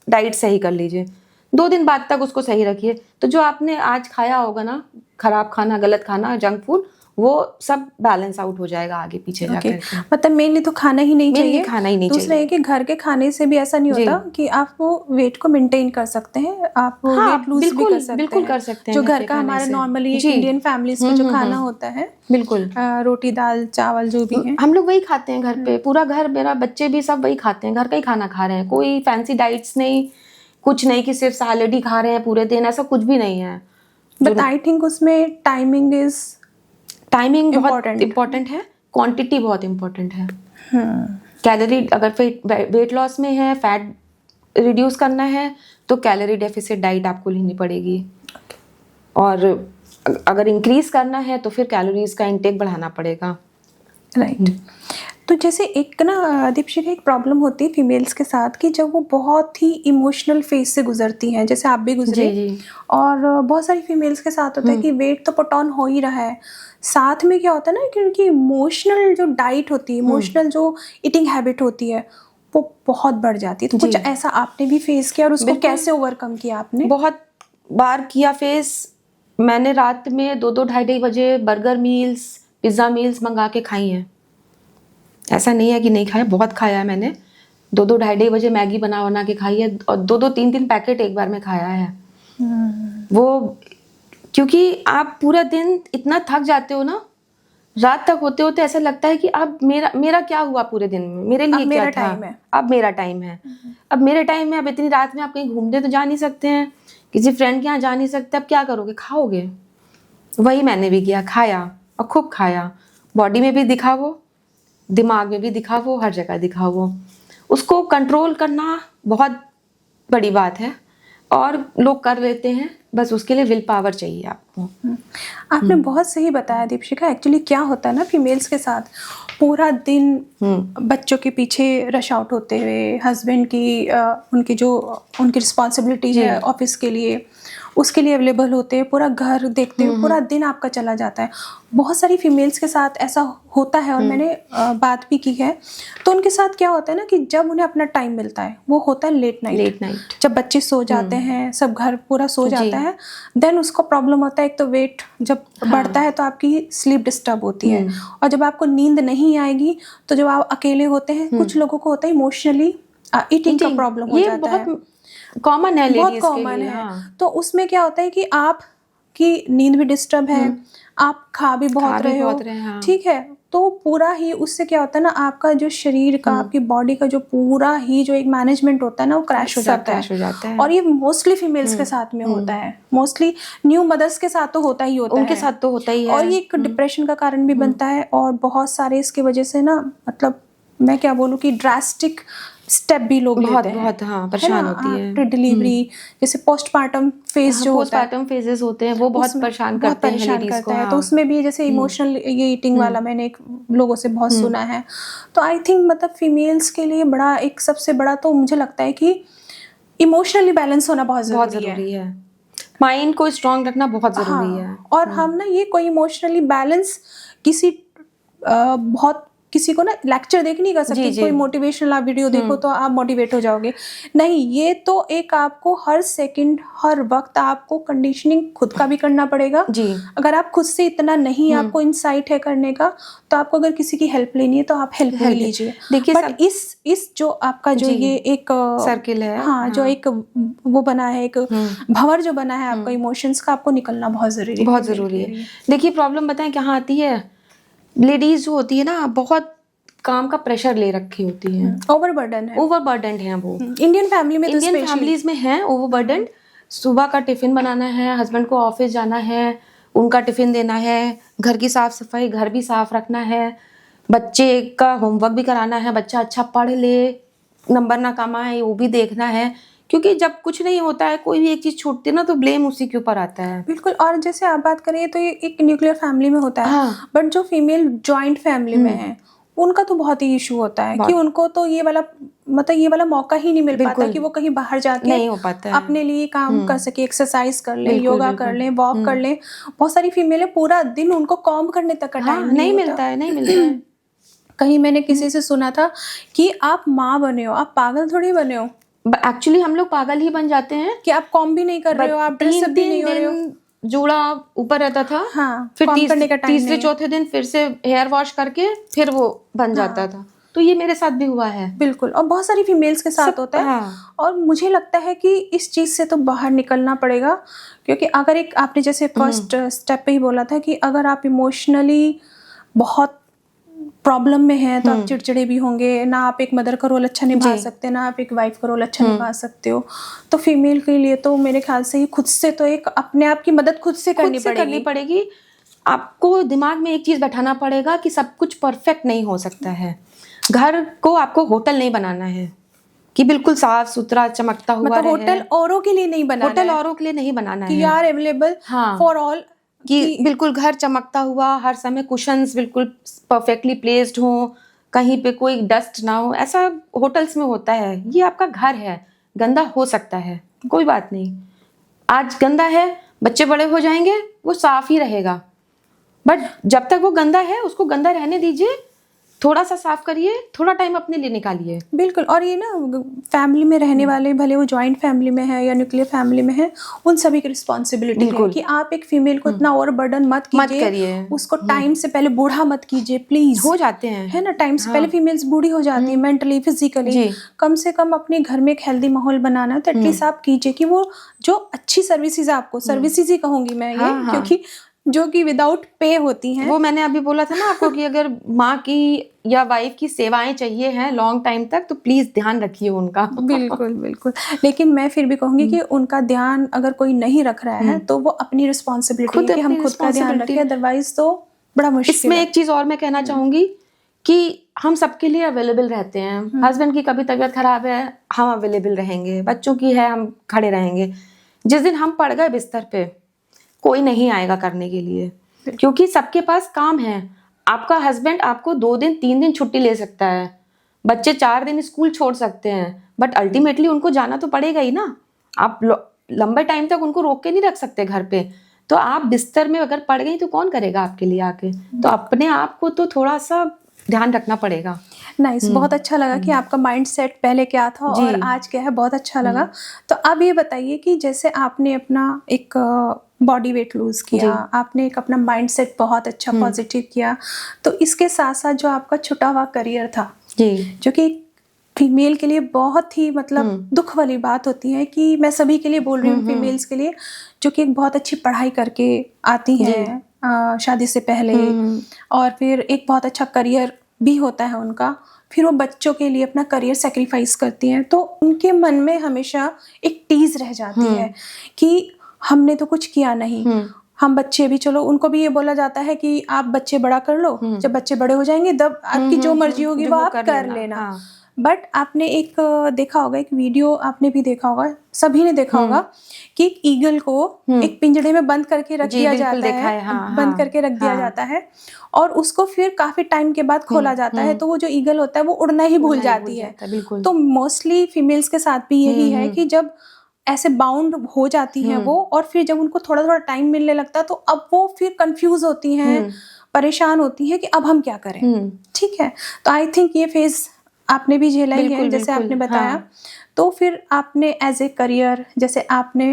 डाइट सही कर लीजिए, 2 दिन बाद तक उसको सही रखिए। तो जो आपने आज खाया होगा ना, खराब खाना, गलत खाना, जंक फूड, वो सब बैलेंस आउट हो जाएगा आगे पीछे ओके, जाकर के। मतलब मेनली तो खाना ही नहीं Mainly चाहिए। खाना ही नहीं दूसरा चाहिए। है कि घर के खाने से भी ऐसा नहीं जी। होता कि आप वो वेट को मेंटेन कर सकते हैं, आप वो हाँ, वेट लूज भी बिल्कुल, कर सकते बिल्कुल हैं। कर सकते हैं जो घर घर के का खाने हमारा से। नॉर्मली एक जी। इंडियन फैमिलीज में जो खाना होता है, बिल्कुल। रोटी दाल चावल जो भी है। हम लोग वही खाते हैं घर पे, पूरा घर, मेरा बच्चे भी सब वही खाते हैं, घर का ही खाना खा रहे हैं। कोई फैंसी डाइट्स नहीं, कुछ नहीं कि सिर्फ सैलेड ही खा रहे हैं पूरे दिन, ऐसा कुछ भी नहीं है। बट आई थिंक उसमें टाइमिंग इज टाइमिंग बहुत Important. इम्पोर्टेंट है, क्वांटिटी बहुत इम्पोर्टेंट है। कैलोरी, अगर वेट लॉस में है, फैट रिड्यूस करना है, तो कैलोरी डेफिसिट डाइट आपको लेनी पड़ेगी। और अगर इंक्रीज करना है तो फिर कैलोरीज का इंटेक बढ़ाना पड़ेगा। राइट। तो जैसे एक ना दीपशिखा, एक प्रॉब्लम होती है फीमेल्स के साथ कि जब वो बहुत ही इमोशनल फेज से गुजरती हैं, जैसे आप भी गुजरे, जी, जी। और बहुत सारी फीमेल्स के साथ होता है कि वेट तो पुट ऑन हो ही रहा है, साथ में क्या होता है ना कि उनकी इमोशनल जो डाइट होती है, इमोशनल जो ईटिंग हैबिट होती है, वो बहुत बढ़ जाती है। तो कुछ जी। ऐसा आपने भी फेस किया और उसको बिल्कुल। कैसे ओवरकम किया आपने? बहुत बार किया फेस। मैंने रात में 2-2 ढाई बजे बर्गर मील्स, पिज्ज़ा मील्स मंगा के खाई हैं। ऐसा नहीं है कि नहीं खाया, बहुत खाया है मैंने। 2-2 ढाई बजे मैगी बना के खाई है, और 2-2 3-3 पैकेट एक बार में खाया है। वो क्योंकि आप पूरा दिन इतना थक जाते हो ना, रात तक होते होते ऐसा लगता है कि अब मेरा क्या हुआ पूरे दिन में, मेरे लिए अब क्या मेरा था, टाइम है। अब मेरा टाइम है, अब मेरे टाइम में। अब इतनी रात में आप कहीं घूमने तो जा नहीं सकते हैं, किसी फ्रेंड के यहाँ जा नहीं सकते, अब क्या करोगे, खाओगे। वही मैंने भी किया, खाया और खूब खाया। बॉडी में भी दिखा वो, दिमाग में भी दिखा वो, हर जगह दिखा वो। उसको कंट्रोल करना बहुत बड़ी बात है, और लोग कर लेते हैं, बस उसके लिए विल पावर चाहिए आपको। आपने बहुत सही बताया दीपशिखा। एक्चुअली क्या होता है ना फीमेल्स के साथ, पूरा दिन बच्चों के पीछे रश आउट होते हुए, हस्बैंड की उनकी जो उनकी रिस्पॉन्सिबिलिटी है ऑफिस के लिए, उसके लिए अवेलेबल होते हैं, पूरा घर देखते हुए पूरा दिन आपका चला जाता है। बहुत सारी फीमेल्स के साथ ऐसा होता है, और मैंने बात भी की है। तो उनके साथ क्या होता है ना कि जब उन्हें अपना टाइम मिलता है, वो होता है लेट नाइट, जब बच्चे सो जाते हैं, सब घर पूरा सो जाता है, देन उसको प्रॉब्लम होता है। एक तो वेट जब बढ़ता है तो आपकी स्लीप डिस्टर्ब होती है, और जब आपको नींद नहीं आएगी तो जब आप अकेले होते हैं, कुछ लोगों को होता है इमोशनली ईटिंग का प्रॉब्लम हो जाता है। बहुत कॉमन है, बहुत लेडीज कॉमन के लिए। है। हाँ। तो उसमें क्या होता है कि आप की नींद भी डिस्टर्ब है, आप खा भी बहुत रहे हो, हाँ। ठीक है। तो पूरा ही उससे क्या होता है ना, आपका जो शरीर का, आपकी बॉडी का जो पूरा ही जो एक मैनेजमेंट होता है ना, वो क्रैश हो जाता है। और ये मोस्टली फीमेल्स के साथ में होता है, मोस्टली न्यू मदर्स के साथ तो होता ही होता है, उनके साथ तो होता ही है। और ये एक डिप्रेशन का कारण भी बनता है, और बहुत सारे इसकी वजह से ना, मतलब मैं क्या बोलूँ कि ड्रास्टिक स्टेप भी लोग लेते हैं। बहुत हाँ, परेशान होती है। आफ्टर डिलीवरी, जैसे पोस्टमार्टम फेज जो होता है, पोस्टमार्टम फेजेस होते हैं, वो बहुत परेशान करते हैं लेडीज को। तो उसमें भी जैसे इमोशनल ये ईटिंग वाला मैंने लोगों से बहुत सुना है। तो आई थिंक मतलब फीमेल्स के लिए बड़ा, एक सबसे बड़ा तो मुझे लगता है कि इमोशनली बैलेंस होना बहुत जरूरी है। माइंड को स्ट्रांग रखना बहुत जरूरी है। और हम ना ये कोई इमोशनली बैलेंस किसी बहुत किसी को ना लेक्चर देख नहीं कर सकते, कोई मोटिवेशनल आप वीडियो देखो तो आप मोटिवेट हो जाओगे, नहीं। ये तो एक आपको हर सेकंड हर वक्त आपको कंडीशनिंग खुद का भी करना पड़ेगा जी। अगर आप खुद से इतना नहीं आपको इंसाइट है करने का, तो आपको अगर किसी की हेल्प लेनी है तो आप हेल्प ले लीजिए। देखिए, बट इस जो आपका जो ये एक सर्किल है, हाँ, जो एक वो बना है, एक भंवर जो बना है आपका इमोशंस का, आपको निकलना बहुत जरूरी है। देखिए प्रॉब्लम बताएं कहाँ आती है, लेडीज जो होती है ना, बहुत काम का प्रेशर ले रखी होती है, ओवरबर्डन है वो। इंडियन फैमिली में, इंडियन फैमिलीज में है ओवरबर्डन। सुबह का टिफिन बनाना है, हस्बैंड को ऑफिस जाना है, उनका टिफिन देना है, घर की साफ सफाई, घर भी साफ रखना है, बच्चे का होमवर्क भी कराना है, बच्चा अच्छा पढ़ ले, नंबर ना कम आए वो भी देखना है, क्योंकि जब कुछ नहीं होता है, कोई भी एक चीज छूटती है ना, तो ब्लेम उसी के ऊपर आता है। बिल्कुल। और जैसे आप बात करें तो ये एक न्यूक्लियर फैमिली में होता है, हाँ। बट जो फीमेल जॉइंट फैमिली में है उनका तो बहुत ही इशू होता है कि उनको तो ये वाला मौका ही नहीं मिल पाता कि वो कहीं बाहर जाके नहीं हो पाता है। अपने लिए काम कर सके, एक्सरसाइज कर ले, बिल्कुल, योगा कर ले, वॉक कर ले। बहुत सारी फीमेलें पूरा दिन उनको कॉम्ब करने तक का टाइम नहीं मिलता है, नहीं मिलता है। कहीं मैंने किसी से सुना था कि आप माँ बने हो, आप पागल थोड़ी बने हो। एक्चुअली हम लोग पागल ही बन जाते हैं कि आप कॉम भी नहीं कर रहे हो, आप ड्रेसअप भी नहीं हो रहे हो। जूड़ा ऊपर रहता था, हाँ, फिर करने का टाइम तीसरे चौथे दिन फिर से हेयर वॉश करके फिर वो बन जाता था। तो ये मेरे साथ भी हुआ है। बिल्कुल। और बहुत सारी फीमेल्स के साथ होता है। और मुझे लगता है कि इस चीज से तो बाहर निकलना पड़ेगा, क्योंकि अगर एक आपने जैसे फर्स्ट स्टेप पे ही बोला था कि अगर आप इमोशनली बहुत प्रॉब्लम में है तो आप चिड़चिड़े भी होंगे, ना आप एक मदर का रोल अच्छा निभा सकते, ना आप एक वाइफ का रोल अच्छा निभा सकते हो। तो फीमेल के लिए तो मेरे ख्याल से ही खुद से तो एक अपने आप की मदद खुद से करनी पड़ेगी। आपको दिमाग में एक चीज बैठाना पड़ेगा कि सब कुछ परफेक्ट नहीं हो सकता है। घर को आपको होटल नहीं बनाना है कि बिल्कुल साफ सुथरा चमकता हुआ रहे। होटल औरों के लिए नहीं बनाना, होटल औरों के लिए नहीं बनाना है कि यार अवेलेबल फॉर ऑल, कि बिल्कुल घर चमकता हुआ, हर समय कुशन्स बिल्कुल परफेक्टली प्लेस्ड हो, कहीं पे कोई डस्ट ना हो। ऐसा होटल्स में होता है। ये आपका घर है, गंदा हो सकता है, कोई बात नहीं। आज गंदा है, बच्चे बड़े हो जाएंगे, वो साफ ही रहेगा। बट जब तक वो गंदा है उसको गंदा रहने दीजिए, थोड़ा सा साफ करिए, थोड़ा टाइम अपने लिए निकालिए। बिल्कुल। और ये ना फैमिली में रहने वाले, भले वो जॉइंट फैमिली में है या न्यूक्लियर फैमिली में है, उन सभी की रिस्पॉन्सिबिलिटी है कि आप एक फीमेल को इतना ओवर बर्डन मत कीजिए, उसको टाइम से पहले बूढ़ा मत कीजिए प्लीज। हो जाते हैं, है ना, टाइम से पहले फीमेल्स बूढ़ी हो जाती है मेंटली, फिजिकली। कम से कम अपने घर में एक हेल्दी माहौल बनाना है तो एटलीस्ट आप कीजिए कि वो जो अच्छी सर्विसेज, आपको सर्विसेज ही कहूंगी मैं ये, क्योंकि जो कि विदाउट पे होती हैं। वो मैंने अभी बोला था ना आपको कि अगर माँ की या वाइफ की सेवाएं चाहिए हैं लॉन्ग टाइम तक, तो प्लीज ध्यान रखिए उनका। बिल्कुल बिल्कुल। लेकिन मैं फिर भी कहूंगी कि उनका ध्यान अगर कोई नहीं रख रहा है तो वो अपनी रिस्पॉन्सिबिलिटी है कि हम खुद का ध्यान रखें, अदरवाइज तो बड़ा मुश्किल। इसमें एक चीज और मैं कहना चाहूंगी कि हम सबके लिए अवेलेबल रहते हैं। हस्बैंड की कभी तबीयत खराब है, हम अवेलेबल रहेंगे। बच्चों की है, हम खड़े रहेंगे। जिस दिन हम पड़ गए बिस्तर पे, कोई नहीं आएगा करने के लिए, क्योंकि सबके पास काम है। आपका हस्बैंड आपको 2 दिन 3 दिन छुट्टी ले सकता है, बच्चे 4 दिन स्कूल छोड़ सकते हैं, बट अल्टीमेटली उनको जाना तो पड़ेगा ही ना। आप लंबे टाइम तक उनको रोक के नहीं रख सकते घर पे। तो आप बिस्तर में अगर पड़ गई तो कौन करेगा आपके लिए आके? तो अपने आप को तो थोड़ा सा ध्यान रखना पड़ेगा। नाइस। बहुत अच्छा लगा कि आपका माइंड सेट पहले क्या था और आज क्या है, बहुत अच्छा लगा। तो अब ये बताइए कि जैसे आपने अपना एक बॉडी वेट लूज किया, आपने एक अपना माइंड सेट बहुत अच्छा पॉजिटिव किया, तो इसके साथ साथ जो आपका छुटा हुआ करियर था जो कि फीमेल के लिए बहुत ही दुख वाली बात होती है, कि मैं सभी के लिए बोल रही हूँ, फीमेल्स के लिए जो कि एक बहुत अच्छी पढ़ाई करके आती हैं शादी से पहले, और फिर एक बहुत अच्छा करियर भी होता है उनका, फिर वो बच्चों के लिए अपना करियर सेक्रीफाइस करती हैं, तो उनके मन में हमेशा एक टीज रह जाती है कि हमने तो कुछ किया नहीं। हम बच्चे भी, चलो उनको भी ये बोला जाता है कि आप बच्चे बड़ा कर लो, जब बच्चे बड़े हो जाएंगे तब आपकी जो मर्जी होगी वो आप कर लेना। बट आपने एक देखा होगा, एक वीडियो आपने भी देखा होगा, सभी ने देखा होगा कि एक ईगल को एक पिंजड़े में बंद करके रख दिया जाता है, बंद करके रख दिया जाता है, और उसको फिर काफी टाइम के बाद खोला जाता है, तो वो जो ईगल होता है वो उड़ना ही भूल जाती है। तो मोस्टली फीमेल्स के साथ भी यही है कि जब ऐसे बाउंड हो जाती हैं वो, और फिर जब उनको थोड़ा थोड़ा टाइम मिलने लगता है तो अब वो फिर कंफ्यूज होती हैं, परेशान होती हैं कि अब हम क्या करें। ठीक है, तो आई थिंक ये फेज आपने भी झेला ही है, जैसे आपने बताया। तो फिर आपने एज ए करियर, जैसे आपने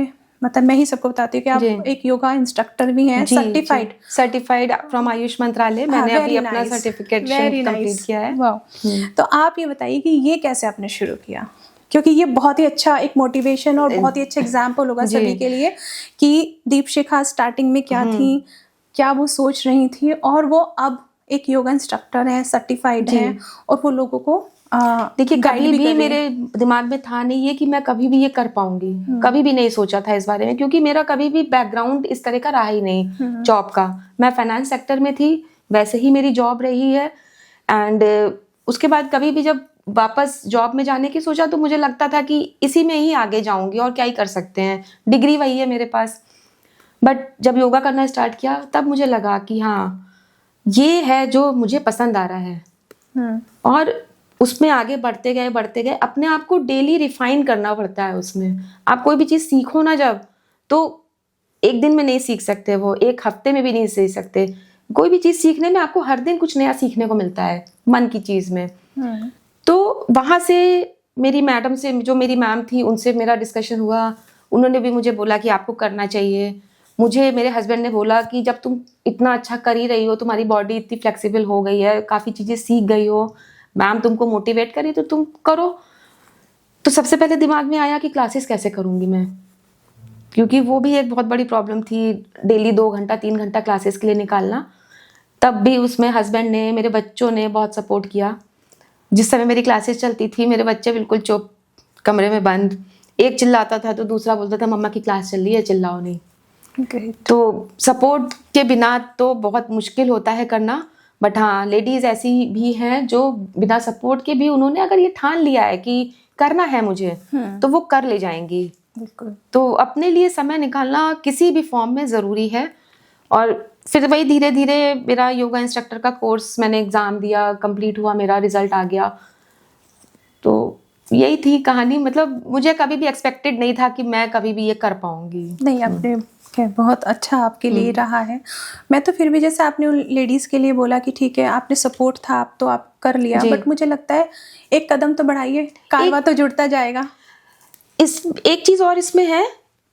मैं ही सबको बताती हूँ कि आप एक योगा इंस्ट्रक्टर भी हैं, सर्टिफाइड फ्रॉम आयुष मंत्रालय। मैंने अभी अपना सर्टिफिकेट कंप्लीट किया है। तो आप ये बताइए कि ये कैसे आपने शुरू किया, क्योंकि ये बहुत ही अच्छा एक मोटिवेशन और बहुत ही अच्छा एग्जाम्पल होगा सभी के लिए कि दीपशिखा स्टार्टिंग में क्या थी, क्या वो सोच रही थी, और वो अब एक योगा इंस्ट्रक्टर है, सर्टिफाइड है, और वो लोगों को देखिए कभी भी मेरे दिमाग में था नहीं ये कि मैं कभी भी ये कर पाऊंगी, कभी भी नहीं सोचा था इस बारे में, क्योंकि मेरा कभी भी बैकग्राउंड इस तरह का रहा ही नहीं जॉब का। मैं फाइनेंस सेक्टर में थी, वैसे ही मेरी जॉब रही है, एंड उसके बाद कभी भी जब वापस जॉब में जाने की सोचा तो मुझे लगता था कि इसी में ही आगे जाऊंगी और क्या ही कर सकते हैं, डिग्री वही है मेरे पास। बट जब योगा करना स्टार्ट किया तब मुझे लगा कि हाँ ये है जो मुझे पसंद आ रहा है। और उसमें आगे बढ़ते गए अपने आप को डेली रिफाइन करना पड़ता है। उसमें आप कोई भी चीज़ सीखो ना जब, तो एक दिन में नहीं सीख सकते, वो एक हफ्ते में भी नहीं सीख सकते। कोई भी चीज़ सीखने में आपको हर दिन कुछ नया सीखने को मिलता है मन की चीज़ में। तो वहाँ से मेरी मैडम से, जो मेरी मैम थी, उनसे मेरा डिस्कशन हुआ। उन्होंने भी मुझे बोला कि आपको करना चाहिए। मुझे मेरे हस्बैंड ने बोला कि जब तुम इतना अच्छा कर ही रही हो, तुम्हारी बॉडी इतनी फ्लेक्सिबल हो गई है, काफ़ी चीज़ें सीख गई हो, मैम तुमको मोटिवेट करी तो तुम करो। तो सबसे पहले दिमाग में आया कि क्लासेस कैसे करूँगी मैं, क्योंकि वो भी एक बहुत बड़ी प्रॉब्लम थी, डेली 2 घंटा 3 घंटा क्लासेस के लिए निकालना। तब भी उसमें हस्बैंड ने, मेरे बच्चों ने बहुत सपोर्ट किया। जिस समय मेरी क्लासेस चलती थी मेरे बच्चे बिल्कुल चुप, कमरे में बंद, एक चिल्लाता था तो दूसरा बोलता था मम्मा की क्लास चल रही है, चिल्लाओ नहीं। तो सपोर्ट के बिना तो बहुत मुश्किल होता है करना। बट हाँ, लेडीज़ ऐसी भी हैं जो बिना सपोर्ट के भी, उन्होंने अगर ये ठान लिया है कि करना है मुझे, तो वो कर ले जाएंगी। बिल्कुल। तो अपने लिए समय निकालना किसी भी फॉर्म में ज़रूरी है। और फिर वही धीरे धीरे मेरा योगा इंस्ट्रक्टर का कोर्स, मैंने एग्ज़ाम दिया, कंप्लीट हुआ, मेरा रिजल्ट आ गया। तो यही थी कहानी। मतलब मुझे कभी भी एक्सपेक्टेड नहीं था कि मैं कभी भी ये कर पाऊंगी। नहीं, आपने बहुत अच्छा आपके लिए रहा है। मैं तो फिर भी, जैसे आपने उन लेडीज़ के लिए बोला कि ठीक है, आपने सपोर्ट था, आप तो आप कर लिया, बट मुझे लगता है एक कदम तो बढ़ाइए, कारवा तो जुड़ता जाएगा। इस एक चीज़ और इसमें है,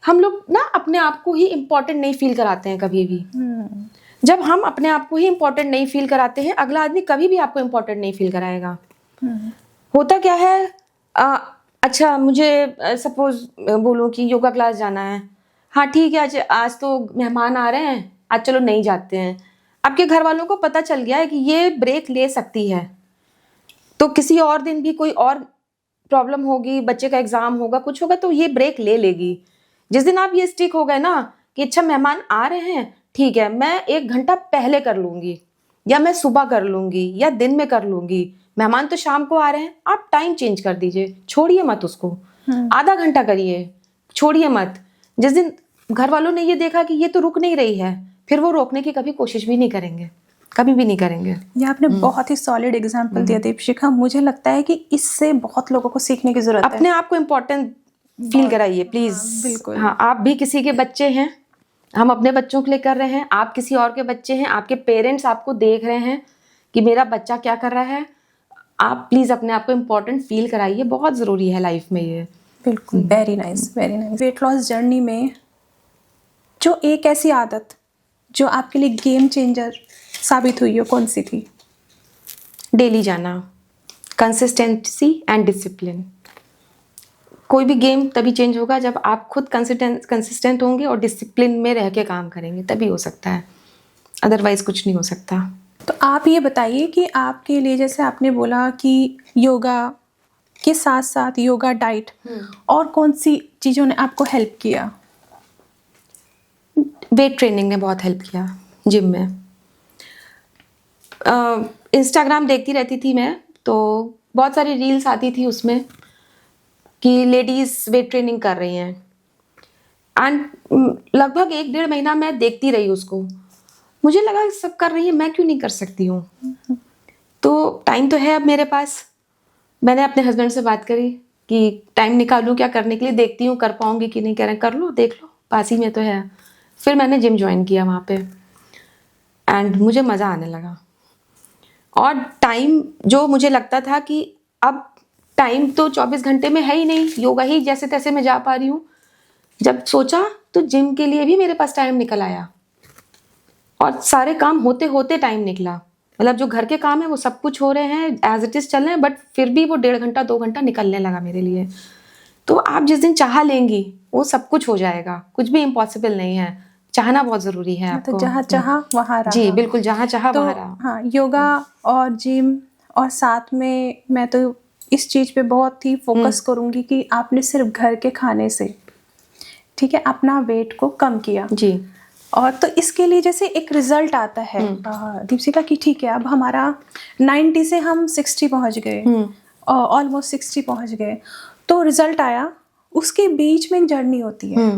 हम लोग ना अपने आप को ही इम्पोर्टेंट नहीं फील कराते हैं कभी भी। जब हम अपने आप को ही इम्पोर्टेंट नहीं फील कराते हैं, अगला आदमी कभी भी आपको इम्पोर्टेंट नहीं फील कराएगा। होता क्या है, अच्छा मुझे सपोज बोलूँ कि योगा क्लास जाना है, हाँ ठीक है, आज तो मेहमान आ रहे हैं, आज चलो नहीं जाते हैं। आपके घर वालों को पता चल गया है कि ये ब्रेक ले सकती है, तो किसी और दिन भी कोई और प्रॉब्लम होगी, बच्चे का एग्जाम होगा, कुछ होगा, तो ये ब्रेक ले लेगी। जिस दिन आप ये स्टिक हो गए ना कि अच्छा मेहमान आ रहे हैं, ठीक है, मैं 1 घंटा पहले कर लूंगी, या मैं सुबह कर लूंगी, या दिन में कर लूंगी, मेहमान तो शाम को आ रहे हैं, आप टाइम चेंज कर दीजिए, छोड़िए मत उसको, आधा घंटा करिए, छोड़िए मत। जिस दिन घर वालों ने ये देखा कि ये तो रुक नहीं रही है, फिर वो रोकने की कभी कोशिश भी नहीं करेंगे, कभी भी नहीं करेंगे। ये आपने बहुत ही सॉलिड एग्जांपल दिया दीपशिखा। मुझे लगता है कि इससे बहुत लोगों को सीखने की जरूरत है। अपने आप को इम्पोर्टेंट फील कराइए प्लीज। बिल्कुल। हाँ, आप भी किसी के बच्चे हैं, हम अपने बच्चों के लिए कर रहे हैं, आप किसी और के बच्चे हैं, आपके पेरेंट्स आपको देख रहे हैं कि मेरा बच्चा क्या कर रहा है। आप प्लीज अपने आप को इम्पोर्टेंट फील कराइए, बहुत जरूरी है लाइफ में ये। बिल्कुल, very nice, very nice. Weight loss journey में जो एक ऐसी आदत जो आपके लिए गेम चेंजर साबित हुई हो, कौन सी थी? डेली जाना, कंसिस्टेंसी एंड डिसिप्लिन। कोई भी गेम तभी चेंज होगा जब आप खुद कंसिस्टेंट होंगे और डिसिप्लिन में रह के काम करेंगे, तभी हो सकता है, अदरवाइज कुछ नहीं हो सकता। तो आप ये बताइए कि आपके लिए, जैसे आपने बोला कि योगा के साथ साथ योगा डाइट, और कौन सी चीज़ों ने आपको हेल्प किया? वेट ट्रेनिंग ने बहुत हेल्प किया जिम में। इंस्टाग्राम देखती रहती थी मैं, तो बहुत सारी रील्स आती थी उसमें कि लेडीज़ वेट ट्रेनिंग कर रही हैं, एंड लगभग 1-1.5 महीना मैं देखती रही उसको। मुझे लगा सब कर रही है, मैं क्यों नहीं कर सकती हूँ। तो टाइम तो है अब मेरे पास। मैंने अपने हस्बैंड से बात करी कि टाइम निकालूं क्या करने के लिए, देखती हूँ कर पाऊंगी कि नहीं। कह रहे हैं कर लो, देख लो, पास ही में तो है। फिर मैंने जिम ज्वाइन किया वहाँ पे, एंड मुझे मज़ा आने लगा। और टाइम जो मुझे लगता था कि अब टाइम तो 24 घंटे में है ही नहीं, योगा ही जैसे तैसे मैं जा पा रही हूँ, जब सोचा तो जिम के लिए भी मेरे पास टाइम निकल आया। और सारे काम होते होते टाइम निकला, मतलब जो घर के काम है वो सब कुछ हो रहे हैं, एज इट इज़ चल रहे हैं, बट फिर भी वो 1.5 घंटा 2 घंटा निकलने लगा मेरे लिए। तो आप जिस दिन चाह लेंगी वो सब कुछ हो जाएगा, कुछ भी इम्पॉसिबल नहीं है, चाहना बहुत ज़रूरी है आपको। तो जहाँ चाहा वहाँ रहा। जी बिल्कुल, जहाँ चाहा तो वहाँ रहा। हाँ, योगा और जिम, और साथ में मैं तो इस चीज़ पे बहुत ही फोकस करूँगी कि आपने सिर्फ घर के खाने से, ठीक है, अपना वेट को कम किया जी। और तो इसके लिए जैसे एक रिजल्ट आता है दीपशिखा कि ठीक है, अब हमारा 90 से हम 60 पहुंच गए, ऑलमोस्ट 60 पहुंच गए, तो रिजल्ट आया, उसके बीच में एक जर्नी होती है।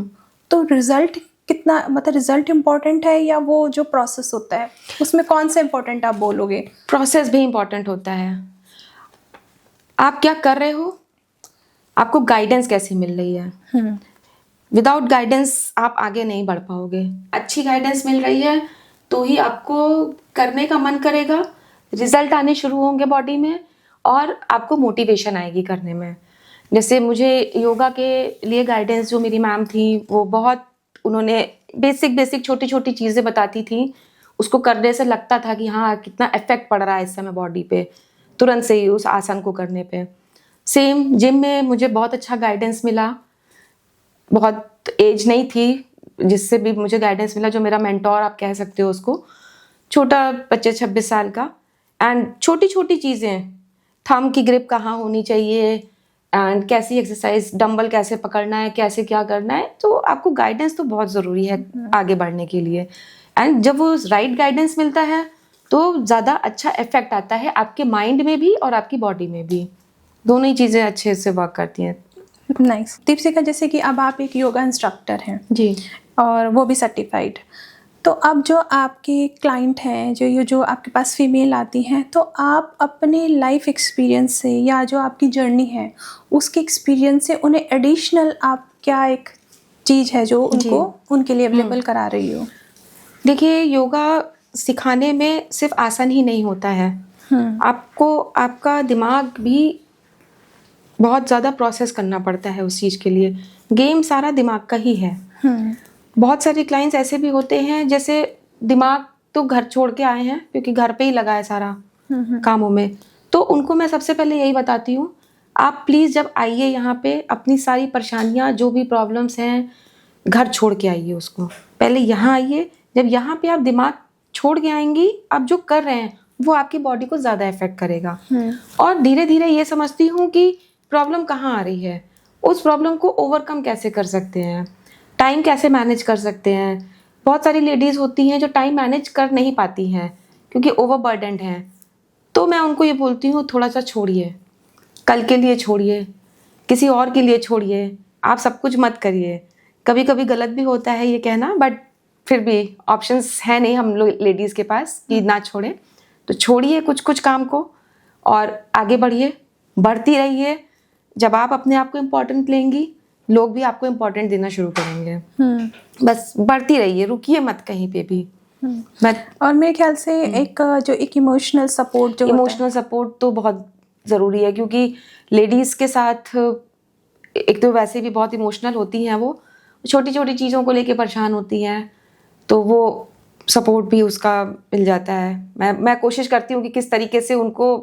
तो रिजल्ट कितना, मतलब रिजल्ट इम्पोर्टेंट है या वो जो प्रोसेस होता है उसमें कौन सा इम्पोर्टेंट आप बोलोगे? प्रोसेस भी इम्पोर्टेंट होता है। आप क्या कर रहे हो, आपको गाइडेंस कैसी मिल रही है। विदाउट गाइडेंस आप आगे नहीं बढ़ पाओगे। अच्छी गाइडेंस मिल रही है तो ही आपको करने का मन करेगा, रिजल्ट आने शुरू होंगे बॉडी में और आपको मोटिवेशन आएगी करने में। जैसे मुझे योगा के लिए गाइडेंस जो मेरी मैम थी वो बहुत, उन्होंने बेसिक छोटी छोटी चीज़ें बताती थी, उसको करने से लगता था कि हाँ कितना इफेक्ट पड़ रहा है इस समय बॉडी पे, तुरंत से ही उस आसन को करने पे। सेम जिम में मुझे बहुत अच्छा गाइडेंस मिला, बहुत एज नहीं थी जिससे भी मुझे गाइडेंस मिला, जो मेरा मेंटोर आप कह सकते हो उसको, छोटा 25-26 साल का। एंड छोटी छोटी चीज़ें, थंब की ग्रिप कहाँ होनी चाहिए एंड कैसी एक्सरसाइज, डंबल कैसे पकड़ना है, कैसे क्या करना है, तो आपको गाइडेंस तो बहुत ज़रूरी है आगे बढ़ने के लिए। एंड जब वो राइट गाइडेंस मिलता है तो ज़्यादा अच्छा इफेक्ट आता है आपके माइंड में भी और आपकी बॉडी में भी, दोनों ही चीज़ें अच्छे से वर्क करती हैं। नाइस। दीपशिखा, जैसे कि अब आप एक योगा इंस्ट्रक्टर हैं जी, और वो भी सर्टिफाइड, तो अब जो आपके क्लाइंट हैं, जो आपके पास फीमेल आती हैं, तो आप अपने लाइफ एक्सपीरियंस से या जो आपकी जर्नी है उसके एक्सपीरियंस से उन्हें एडिशनल आप क्या एक चीज़ है जो उनको उनके लिए अवेलेबल करा रही हो? देखिए योगा सिखाने में सिर्फ आसन ही नहीं होता है, आपको आपका दिमाग भी बहुत ज़्यादा प्रोसेस करना पड़ता है उस चीज़ के लिए। गेम सारा दिमाग का ही है। बहुत सारे क्लाइंट्स ऐसे भी होते हैं जैसे दिमाग तो घर छोड़ के आए हैं क्योंकि घर पे ही लगा है सारा कामों में, तो उनको मैं सबसे पहले यही बताती हूँ, आप प्लीज़ जब आइए यहाँ पे अपनी सारी परेशानियाँ जो भी प्रॉब्लम्स हैं घर छोड़ के आइए उसको, पहले यहाँ आइए। जब यहाँ पे आप दिमाग छोड़ के आएंगी, आप जो कर रहे हैं वो आपकी बॉडी को ज़्यादा इफेक्ट करेगा। और धीरे धीरे ये समझती हूँ कि प्रॉब्लम कहाँ आ रही है, उस प्रॉब्लम को ओवरकम कैसे कर सकते हैं, टाइम कैसे मैनेज कर सकते हैं। बहुत सारी लेडीज़ होती हैं जो टाइम मैनेज कर नहीं पाती हैं क्योंकि ओवरबर्डन्ड हैं, तो मैं उनको ये बोलती हूँ थोड़ा सा छोड़िए, कल के लिए छोड़िए, किसी और के लिए छोड़िए, आप सब कुछ मत करिए। कभी कभी गलत भी होता है ये कहना, बट फिर भी ऑप्शंस है नहीं हम लोग लेडीज़ के पास कि ना छोड़ें, तो छोड़िए कुछ कुछ काम को और आगे बढ़िए, बढ़ती रहिए। जब आप अपने आप को इम्पोर्टेंट लेंगी, लोग भी आपको इम्पोर्टेंट देना शुरू करेंगे। बस बढ़ती रहिए, रुकिए मत कहीं पे भी। और मेरे ख्याल से एक इमोशनल सपोर्ट जो इमोशनल सपोर्ट तो बहुत ज़रूरी है क्योंकि लेडीज़ के साथ एक तो वैसे भी बहुत इमोशनल होती हैं, वो छोटी छोटी चीज़ों को लेके परेशान होती हैं, तो वो सपोर्ट भी उसका मिल जाता है। मैं कोशिश करती हूँ कि किस तरीके से उनको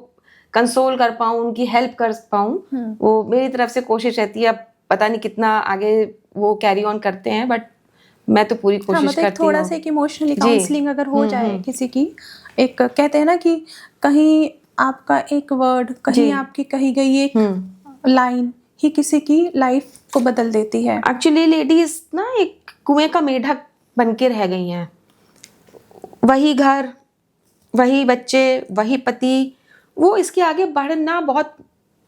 कंसोल कर पाऊँ, उनकी हेल्प कर पाऊँ, वो मेरी तरफ से कोशिश रहती है। अब पता नहीं कितना आगे वो कैरी ऑन करते हैं, बट मैं तो पूरी कोशिश करती हूँ। थोड़ा सा एक इमोशनली काउंसलिंग अगर हो जाए किसी की, एक कहते हैं ना कि कहीं आपका एक वर्ड, कहीं आपकी कही गई एक लाइन ही किसी की लाइफ को बदल देती है। एक्चुअली लेडीज ना एक कुएं का मेढक बन के रह गई हैं, वही घर, वही बच्चे, वही पति, वो इसके आगे बढ़ना बहुत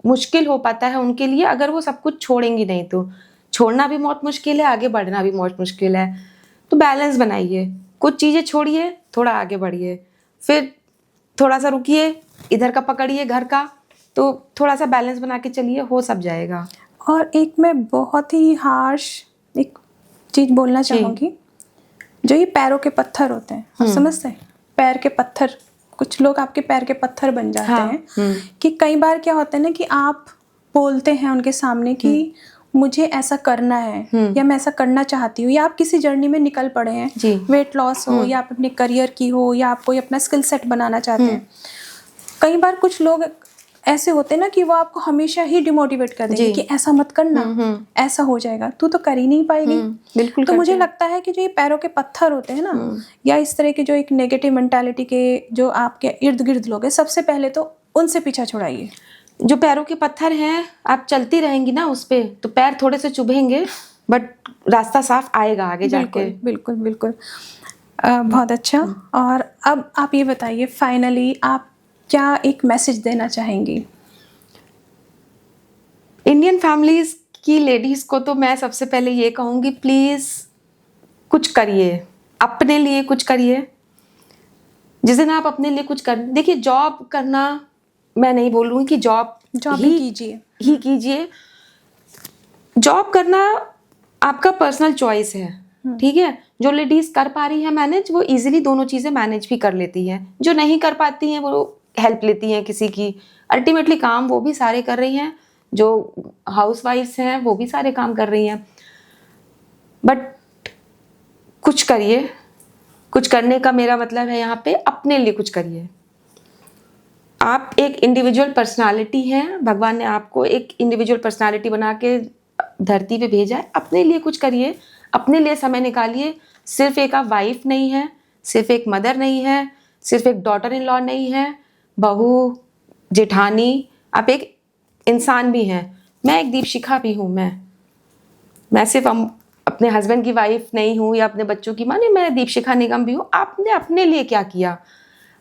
मुश्किल हो पाता है उनके लिए अगर वो सब कुछ छोड़ेंगी नहीं। तो छोड़ना भी बहुत मुश्किल है, आगे बढ़ना भी बहुत मुश्किल है। तो बैलेंस बनाइए, कुछ चीज़ें छोड़िए, थोड़ा आगे बढ़िए, फिर थोड़ा सा रुकिए, इधर का पकड़िए घर का, तो थोड़ा सा बैलेंस बना के चलिए, हो सब जाएगा। और एक मैं बहुत ही हार्श एक चीज़ बोलना चाहूँगी, जो ये पैरों के पत्थर होते हैं, आप समझते हैं, पैर के पत्थर, कुछ लोग आपके पैर के पत्थर बन जाते हैं। कि कई बार क्या होता है ना कि आप बोलते हैं उनके सामने कि मुझे ऐसा करना है या मैं ऐसा करना चाहती हूँ, या आप किसी जर्नी में निकल पड़े हैं, वेट लॉस हो या आप अपने करियर की हो या आप कोई अपना स्किल सेट बनाना चाहते हैं। कई बार कुछ लोग ऐसे होते हैं ना कि वो आपको हमेशा ही डिमोटिवेट कर देंगे कि ऐसा मत करना, ऐसा हो जाएगा, तू तो कर ही नहीं पाएगी। बिल्कुल। तो मुझे लगता है कि जो ये पैरों के पत्थर होते हैं ना, या इस तरह के जो एक नेगेटिव मेंटालिटी के जो आपके इर्द गिर्द लोग हैं, सबसे पहले तो उनसे पीछा छुड़ाइए। जो पैरों के पत्थर हैं, आप चलती रहेंगी ना उस पे, तो पैर थोड़े से चुभेंगे, बट रास्ता साफ आएगा आगे जाके। बिल्कुल बिल्कुल। बहुत अच्छा। और अब आप ये बताइए, फाइनली आप क्या एक मैसेज देना चाहेंगी? इंडियन फैमिलीज की लेडीज को तो मैं सबसे पहले ये कहूँगी, प्लीज कुछ करिए, अपने लिए कुछ करिए। जिस दिन आप अपने लिए कुछ कर, देखिए जॉब करना, मैं नहीं बोलूँगी कि जॉब ही कीजिए। जॉब करना आपका पर्सनल चॉइस है, ठीक है। जो लेडीज कर पा रही है मैनेज, वो इजीली दोनों चीजें मैनेज भी कर लेती है। जो नहीं कर पाती हैं वो हेल्प लेती हैं किसी की। अल्टीमेटली काम वो भी सारे कर रही हैं, जो हाउसवाइफ्स हैं वो भी सारे काम कर रही हैं। बट कुछ करिए। कुछ करने का मेरा मतलब है यहाँ पे अपने लिए कुछ करिए। आप एक इंडिविजुअल पर्सनालिटी हैं, भगवान ने आपको एक इंडिविजुअल पर्सनालिटी बना के धरती पे भेजा है। अपने लिए कुछ करिए, अपने लिए समय निकालिए। सिर्फ एक आप वाइफ नहीं है, सिर्फ एक मदर नहीं है, सिर्फ एक डॉटर इन लॉ नहीं है, बहू, जेठानी, आप एक इंसान भी हैं। मैं एक दीपशिखा भी हूँ। मैं सिर्फ अपने हस्बैंड की वाइफ नहीं हूँ या अपने बच्चों की माँ नहीं, मैं दीपशिखा निगम भी हूँ। आपने अपने लिए क्या किया?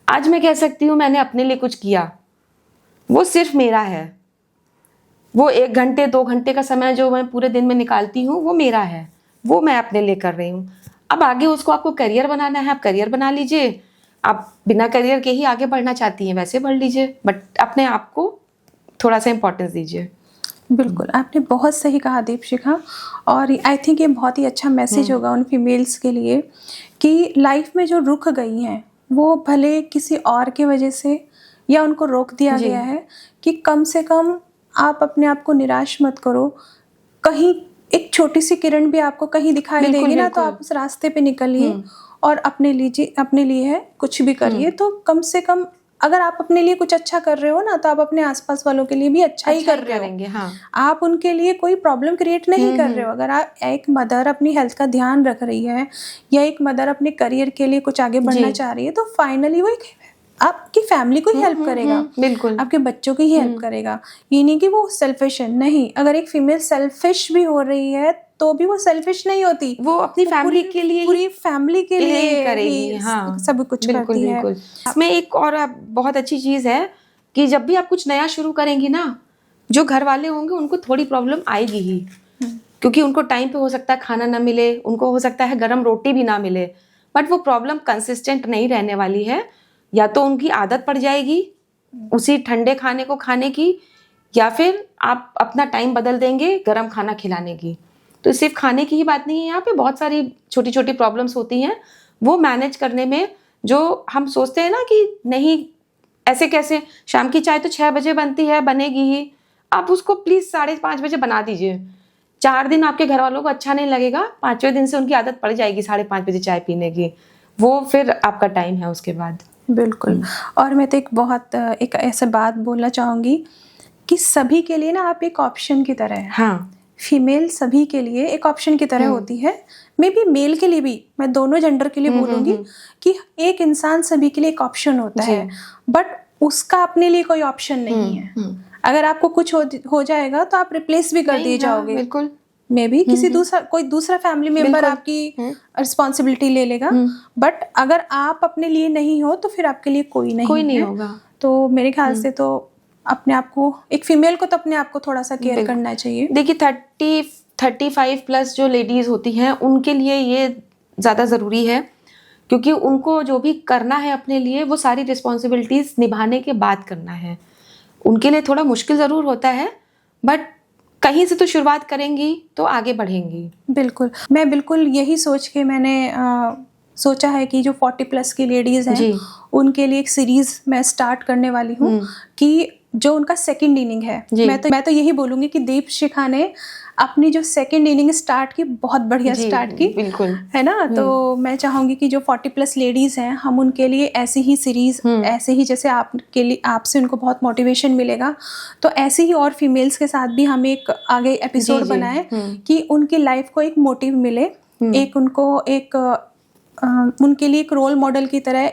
आज मैं कह सकती हूँ मैंने अपने लिए कुछ किया, वो सिर्फ मेरा है। वो 1 घंटे 2 घंटे का समय जो मैं पूरे दिन में निकालती हूँ वो मेरा है, वो मैं अपने लिए कर रही हूँ। अब आगे उसको आपको करियर बनाना है, आप करियर बना लीजिए। आप बिना करियर के ही आगे बढ़ना चाहती हैं वैसे बढ़ लीजिए, बट अपने आप को थोड़ा सा इम्पोर्टेंस दीजिए। बिल्कुल, आपने बहुत सही कहा दीपशिखा। और आई थिंक ये बहुत ही अच्छा मैसेज होगा उन फीमेल्स के लिए कि लाइफ में जो रुक गई हैं वो भले किसी और की वजह से या उनको रोक दिया गया है, कि कम से कम आप अपने आप को निराश मत करो। कहीं एक छोटी सी किरण भी आपको कहीं दिखाई देगी ना, तो आप उस रास्ते पे निकलिए और अपने लिए है कुछ भी करिए। तो कम से कम अगर आप अपने लिए कुछ अच्छा कर रहे हो ना, तो आप अपने आसपास वालों के लिए भी अच्छा ही कर रहे हो। हाँ। आप उनके लिए कोई प्रॉब्लम क्रिएट नहीं कर रहे हो। अगर आप एक मदर अपनी हेल्थ का ध्यान रख रही है या एक मदर अपने करियर के लिए कुछ आगे बढ़ना चाह रही है, तो फाइनली वो एक आपकी फैमिली को ही हेल्प करेगा, बिल्कुल आपके बच्चों की ही हेल्प करेगा। ये नहीं कि वो सेल्फिश है, नहीं। अगर एक फीमेल सेल्फिश भी हो रही है तो भी वो सेल्फिश नहीं होती, वो अपनी फैमिली के लिए, पूरी फैमिली के लिए करेगी। हाँ, सब कुछ करती है। इसमें एक और बहुत अच्छी चीज है कि जब भी आप कुछ नया शुरू करेंगी ना, जो घर वाले होंगे उनको थोड़ी प्रॉब्लम आएगी ही, क्योंकि उनको टाइम पे हो सकता है खाना ना मिले, उनको हो सकता है गर्म रोटी भी ना मिले। बट वो प्रॉब्लम कंसिस्टेंट नहीं रहने वाली है। या तो उनकी आदत पड़ जाएगी उसी ठंडे खाने को खाने की, या फिर आप अपना टाइम बदल देंगे गर्म खाना खिलाने की। तो सिर्फ खाने की ही बात नहीं है, यहाँ पे बहुत सारी छोटी छोटी प्रॉब्लम्स होती हैं वो मैनेज करने में। जो हम सोचते हैं ना कि नहीं ऐसे कैसे, शाम की चाय तो 6 बजे बनती है, बनेगी ही, आप उसको प्लीज 5:30 बजे बना दीजिए। 4 दिन आपके घर वालों को अच्छा नहीं लगेगा, 5वें दिन से उनकी आदत पड़ जाएगी 5:30 बजे चाय पीने की। वो फिर आपका टाइम है उसके बाद। बिल्कुल। और मैं तो एक ऐसा बात बोलना चाहूँगी कि सभी के लिए ना आप एक ऑप्शन की तरह है। हाँ, फीमेल सभी के लिए एक ऑप्शन की तरह होती है। मे बी मेल के लिए भी, मैं दोनों जेंडर के लिए बोलूँगी कि एक इंसान सभी के लिए एक ऑप्शन होता है, बट उसका अपने लिए कोई ऑप्शन नहीं है। अगर आपको कुछ हो जाएगा तो आप रिप्लेस भी कर दिए जाओगे। बिल्कुल। मे बी कोई दूसरा फैमिली मेंबर आपकी रिस्पॉन्सिबिलिटी ले लेगा, बट अगर आप अपने लिए नहीं हो तो फिर आपके लिए कोई नहीं होगा। तो मेरे ख्याल से तो अपने आप को, एक फीमेल को तो अपने आप को थोड़ा सा केयर करना चाहिए। देखिए 35 प्लस जो लेडीज होती हैं उनके लिए ये ज़्यादा ज़रूरी है, क्योंकि उनको जो भी करना है अपने लिए वो सारी रिस्पॉन्सिबिलिटीज निभाने के बाद करना है। उनके लिए थोड़ा मुश्किल ज़रूर होता है, बट कहीं से तो शुरुआत करेंगी तो आगे बढ़ेंगी। बिल्कुल, मैं बिल्कुल यही सोच के मैंने सोचा है कि जो 40+ की लेडीज हैं उनके लिए एक सीरीज मैं स्टार्ट करने वाली हूँ कि जो उनका सेकंड इनिंग है। मैं तो यही बोलूँगी कि दीपशिखा ने अपनी जो सेकंड इनिंग स्टार्ट की, बहुत बढ़िया स्टार्ट की, बिल्कुल है ना। तो मैं चाहूँगी कि जो 40+ लेडीज हैं, हम उनके लिए ऐसी ही सीरीज, ऐसे ही जैसे आपके लिए आपसे उनको बहुत मोटिवेशन मिलेगा, तो ऐसे ही और फीमेल्स के साथ भी हम एक आगे एपिसोड बनाएं कि उनकी लाइफ को एक मोटिव मिले, एक उनको उनके लिए एक रोल मॉडल की तरह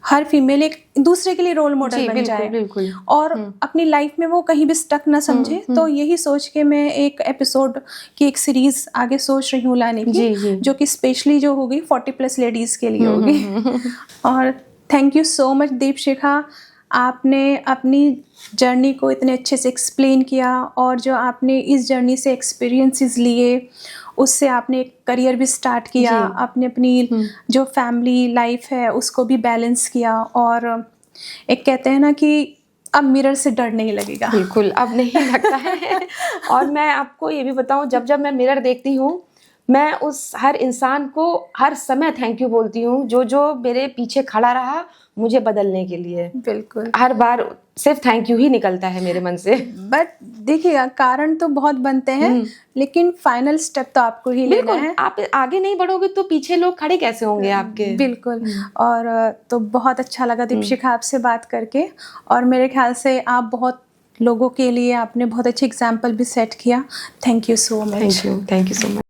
हर फीमेल एक दूसरे के लिए रोल मॉडल बन जाए। बिल्कुल। और अपनी लाइफ में वो कहीं भी स्टक ना समझे। तो यही सोच के मैं एक एपिसोड की एक सीरीज आगे सोच रही हूँ लाने की, जो कि स्पेशली जो होगी 40+ लेडीज के लिए होगी। और thank you so much Deepshikha, आपने अपनी जर्नी को इतने अच्छे से एक्सप्लेन किया, और जो आपने इस जर्नी से एक्सपीरियंसेस लिए, उससे आपने एक करियर भी स्टार्ट किया, जी। आपने अपनी जो फैमिली लाइफ है उसको भी बैलेंस किया, और एक कहते हैं ना कि अब मिरर से डर नहीं लगेगा। बिल्कुल, अब नहीं लगता है। और मैं आपको ये भी बताऊं, जब जब मैं मिरर देखती हूँ, मैं उस हर इंसान को हर समय थैंक यू बोलती हूँ, जो जो मेरे पीछे खड़ा रहा मुझे बदलने के लिए। बिल्कुल। हर बार सिर्फ थैंक यू ही निकलता है मेरे मन से। बट देखिएगा, कारण तो बहुत बनते हैं, लेकिन फाइनल स्टेप तो आपको ही लेना बिल्कुल, है। आप आगे नहीं बढ़ोगे तो पीछे लोग खड़े कैसे होंगे आपके। बिल्कुल। और तो बहुत अच्छा लगा दीपशिखा आपसे बात करके, और मेरे ख्याल से आप बहुत लोगों के लिए आपने बहुत अच्छी एग्जाम्पल भी सेट किया। Thank you so much. Thank you so much.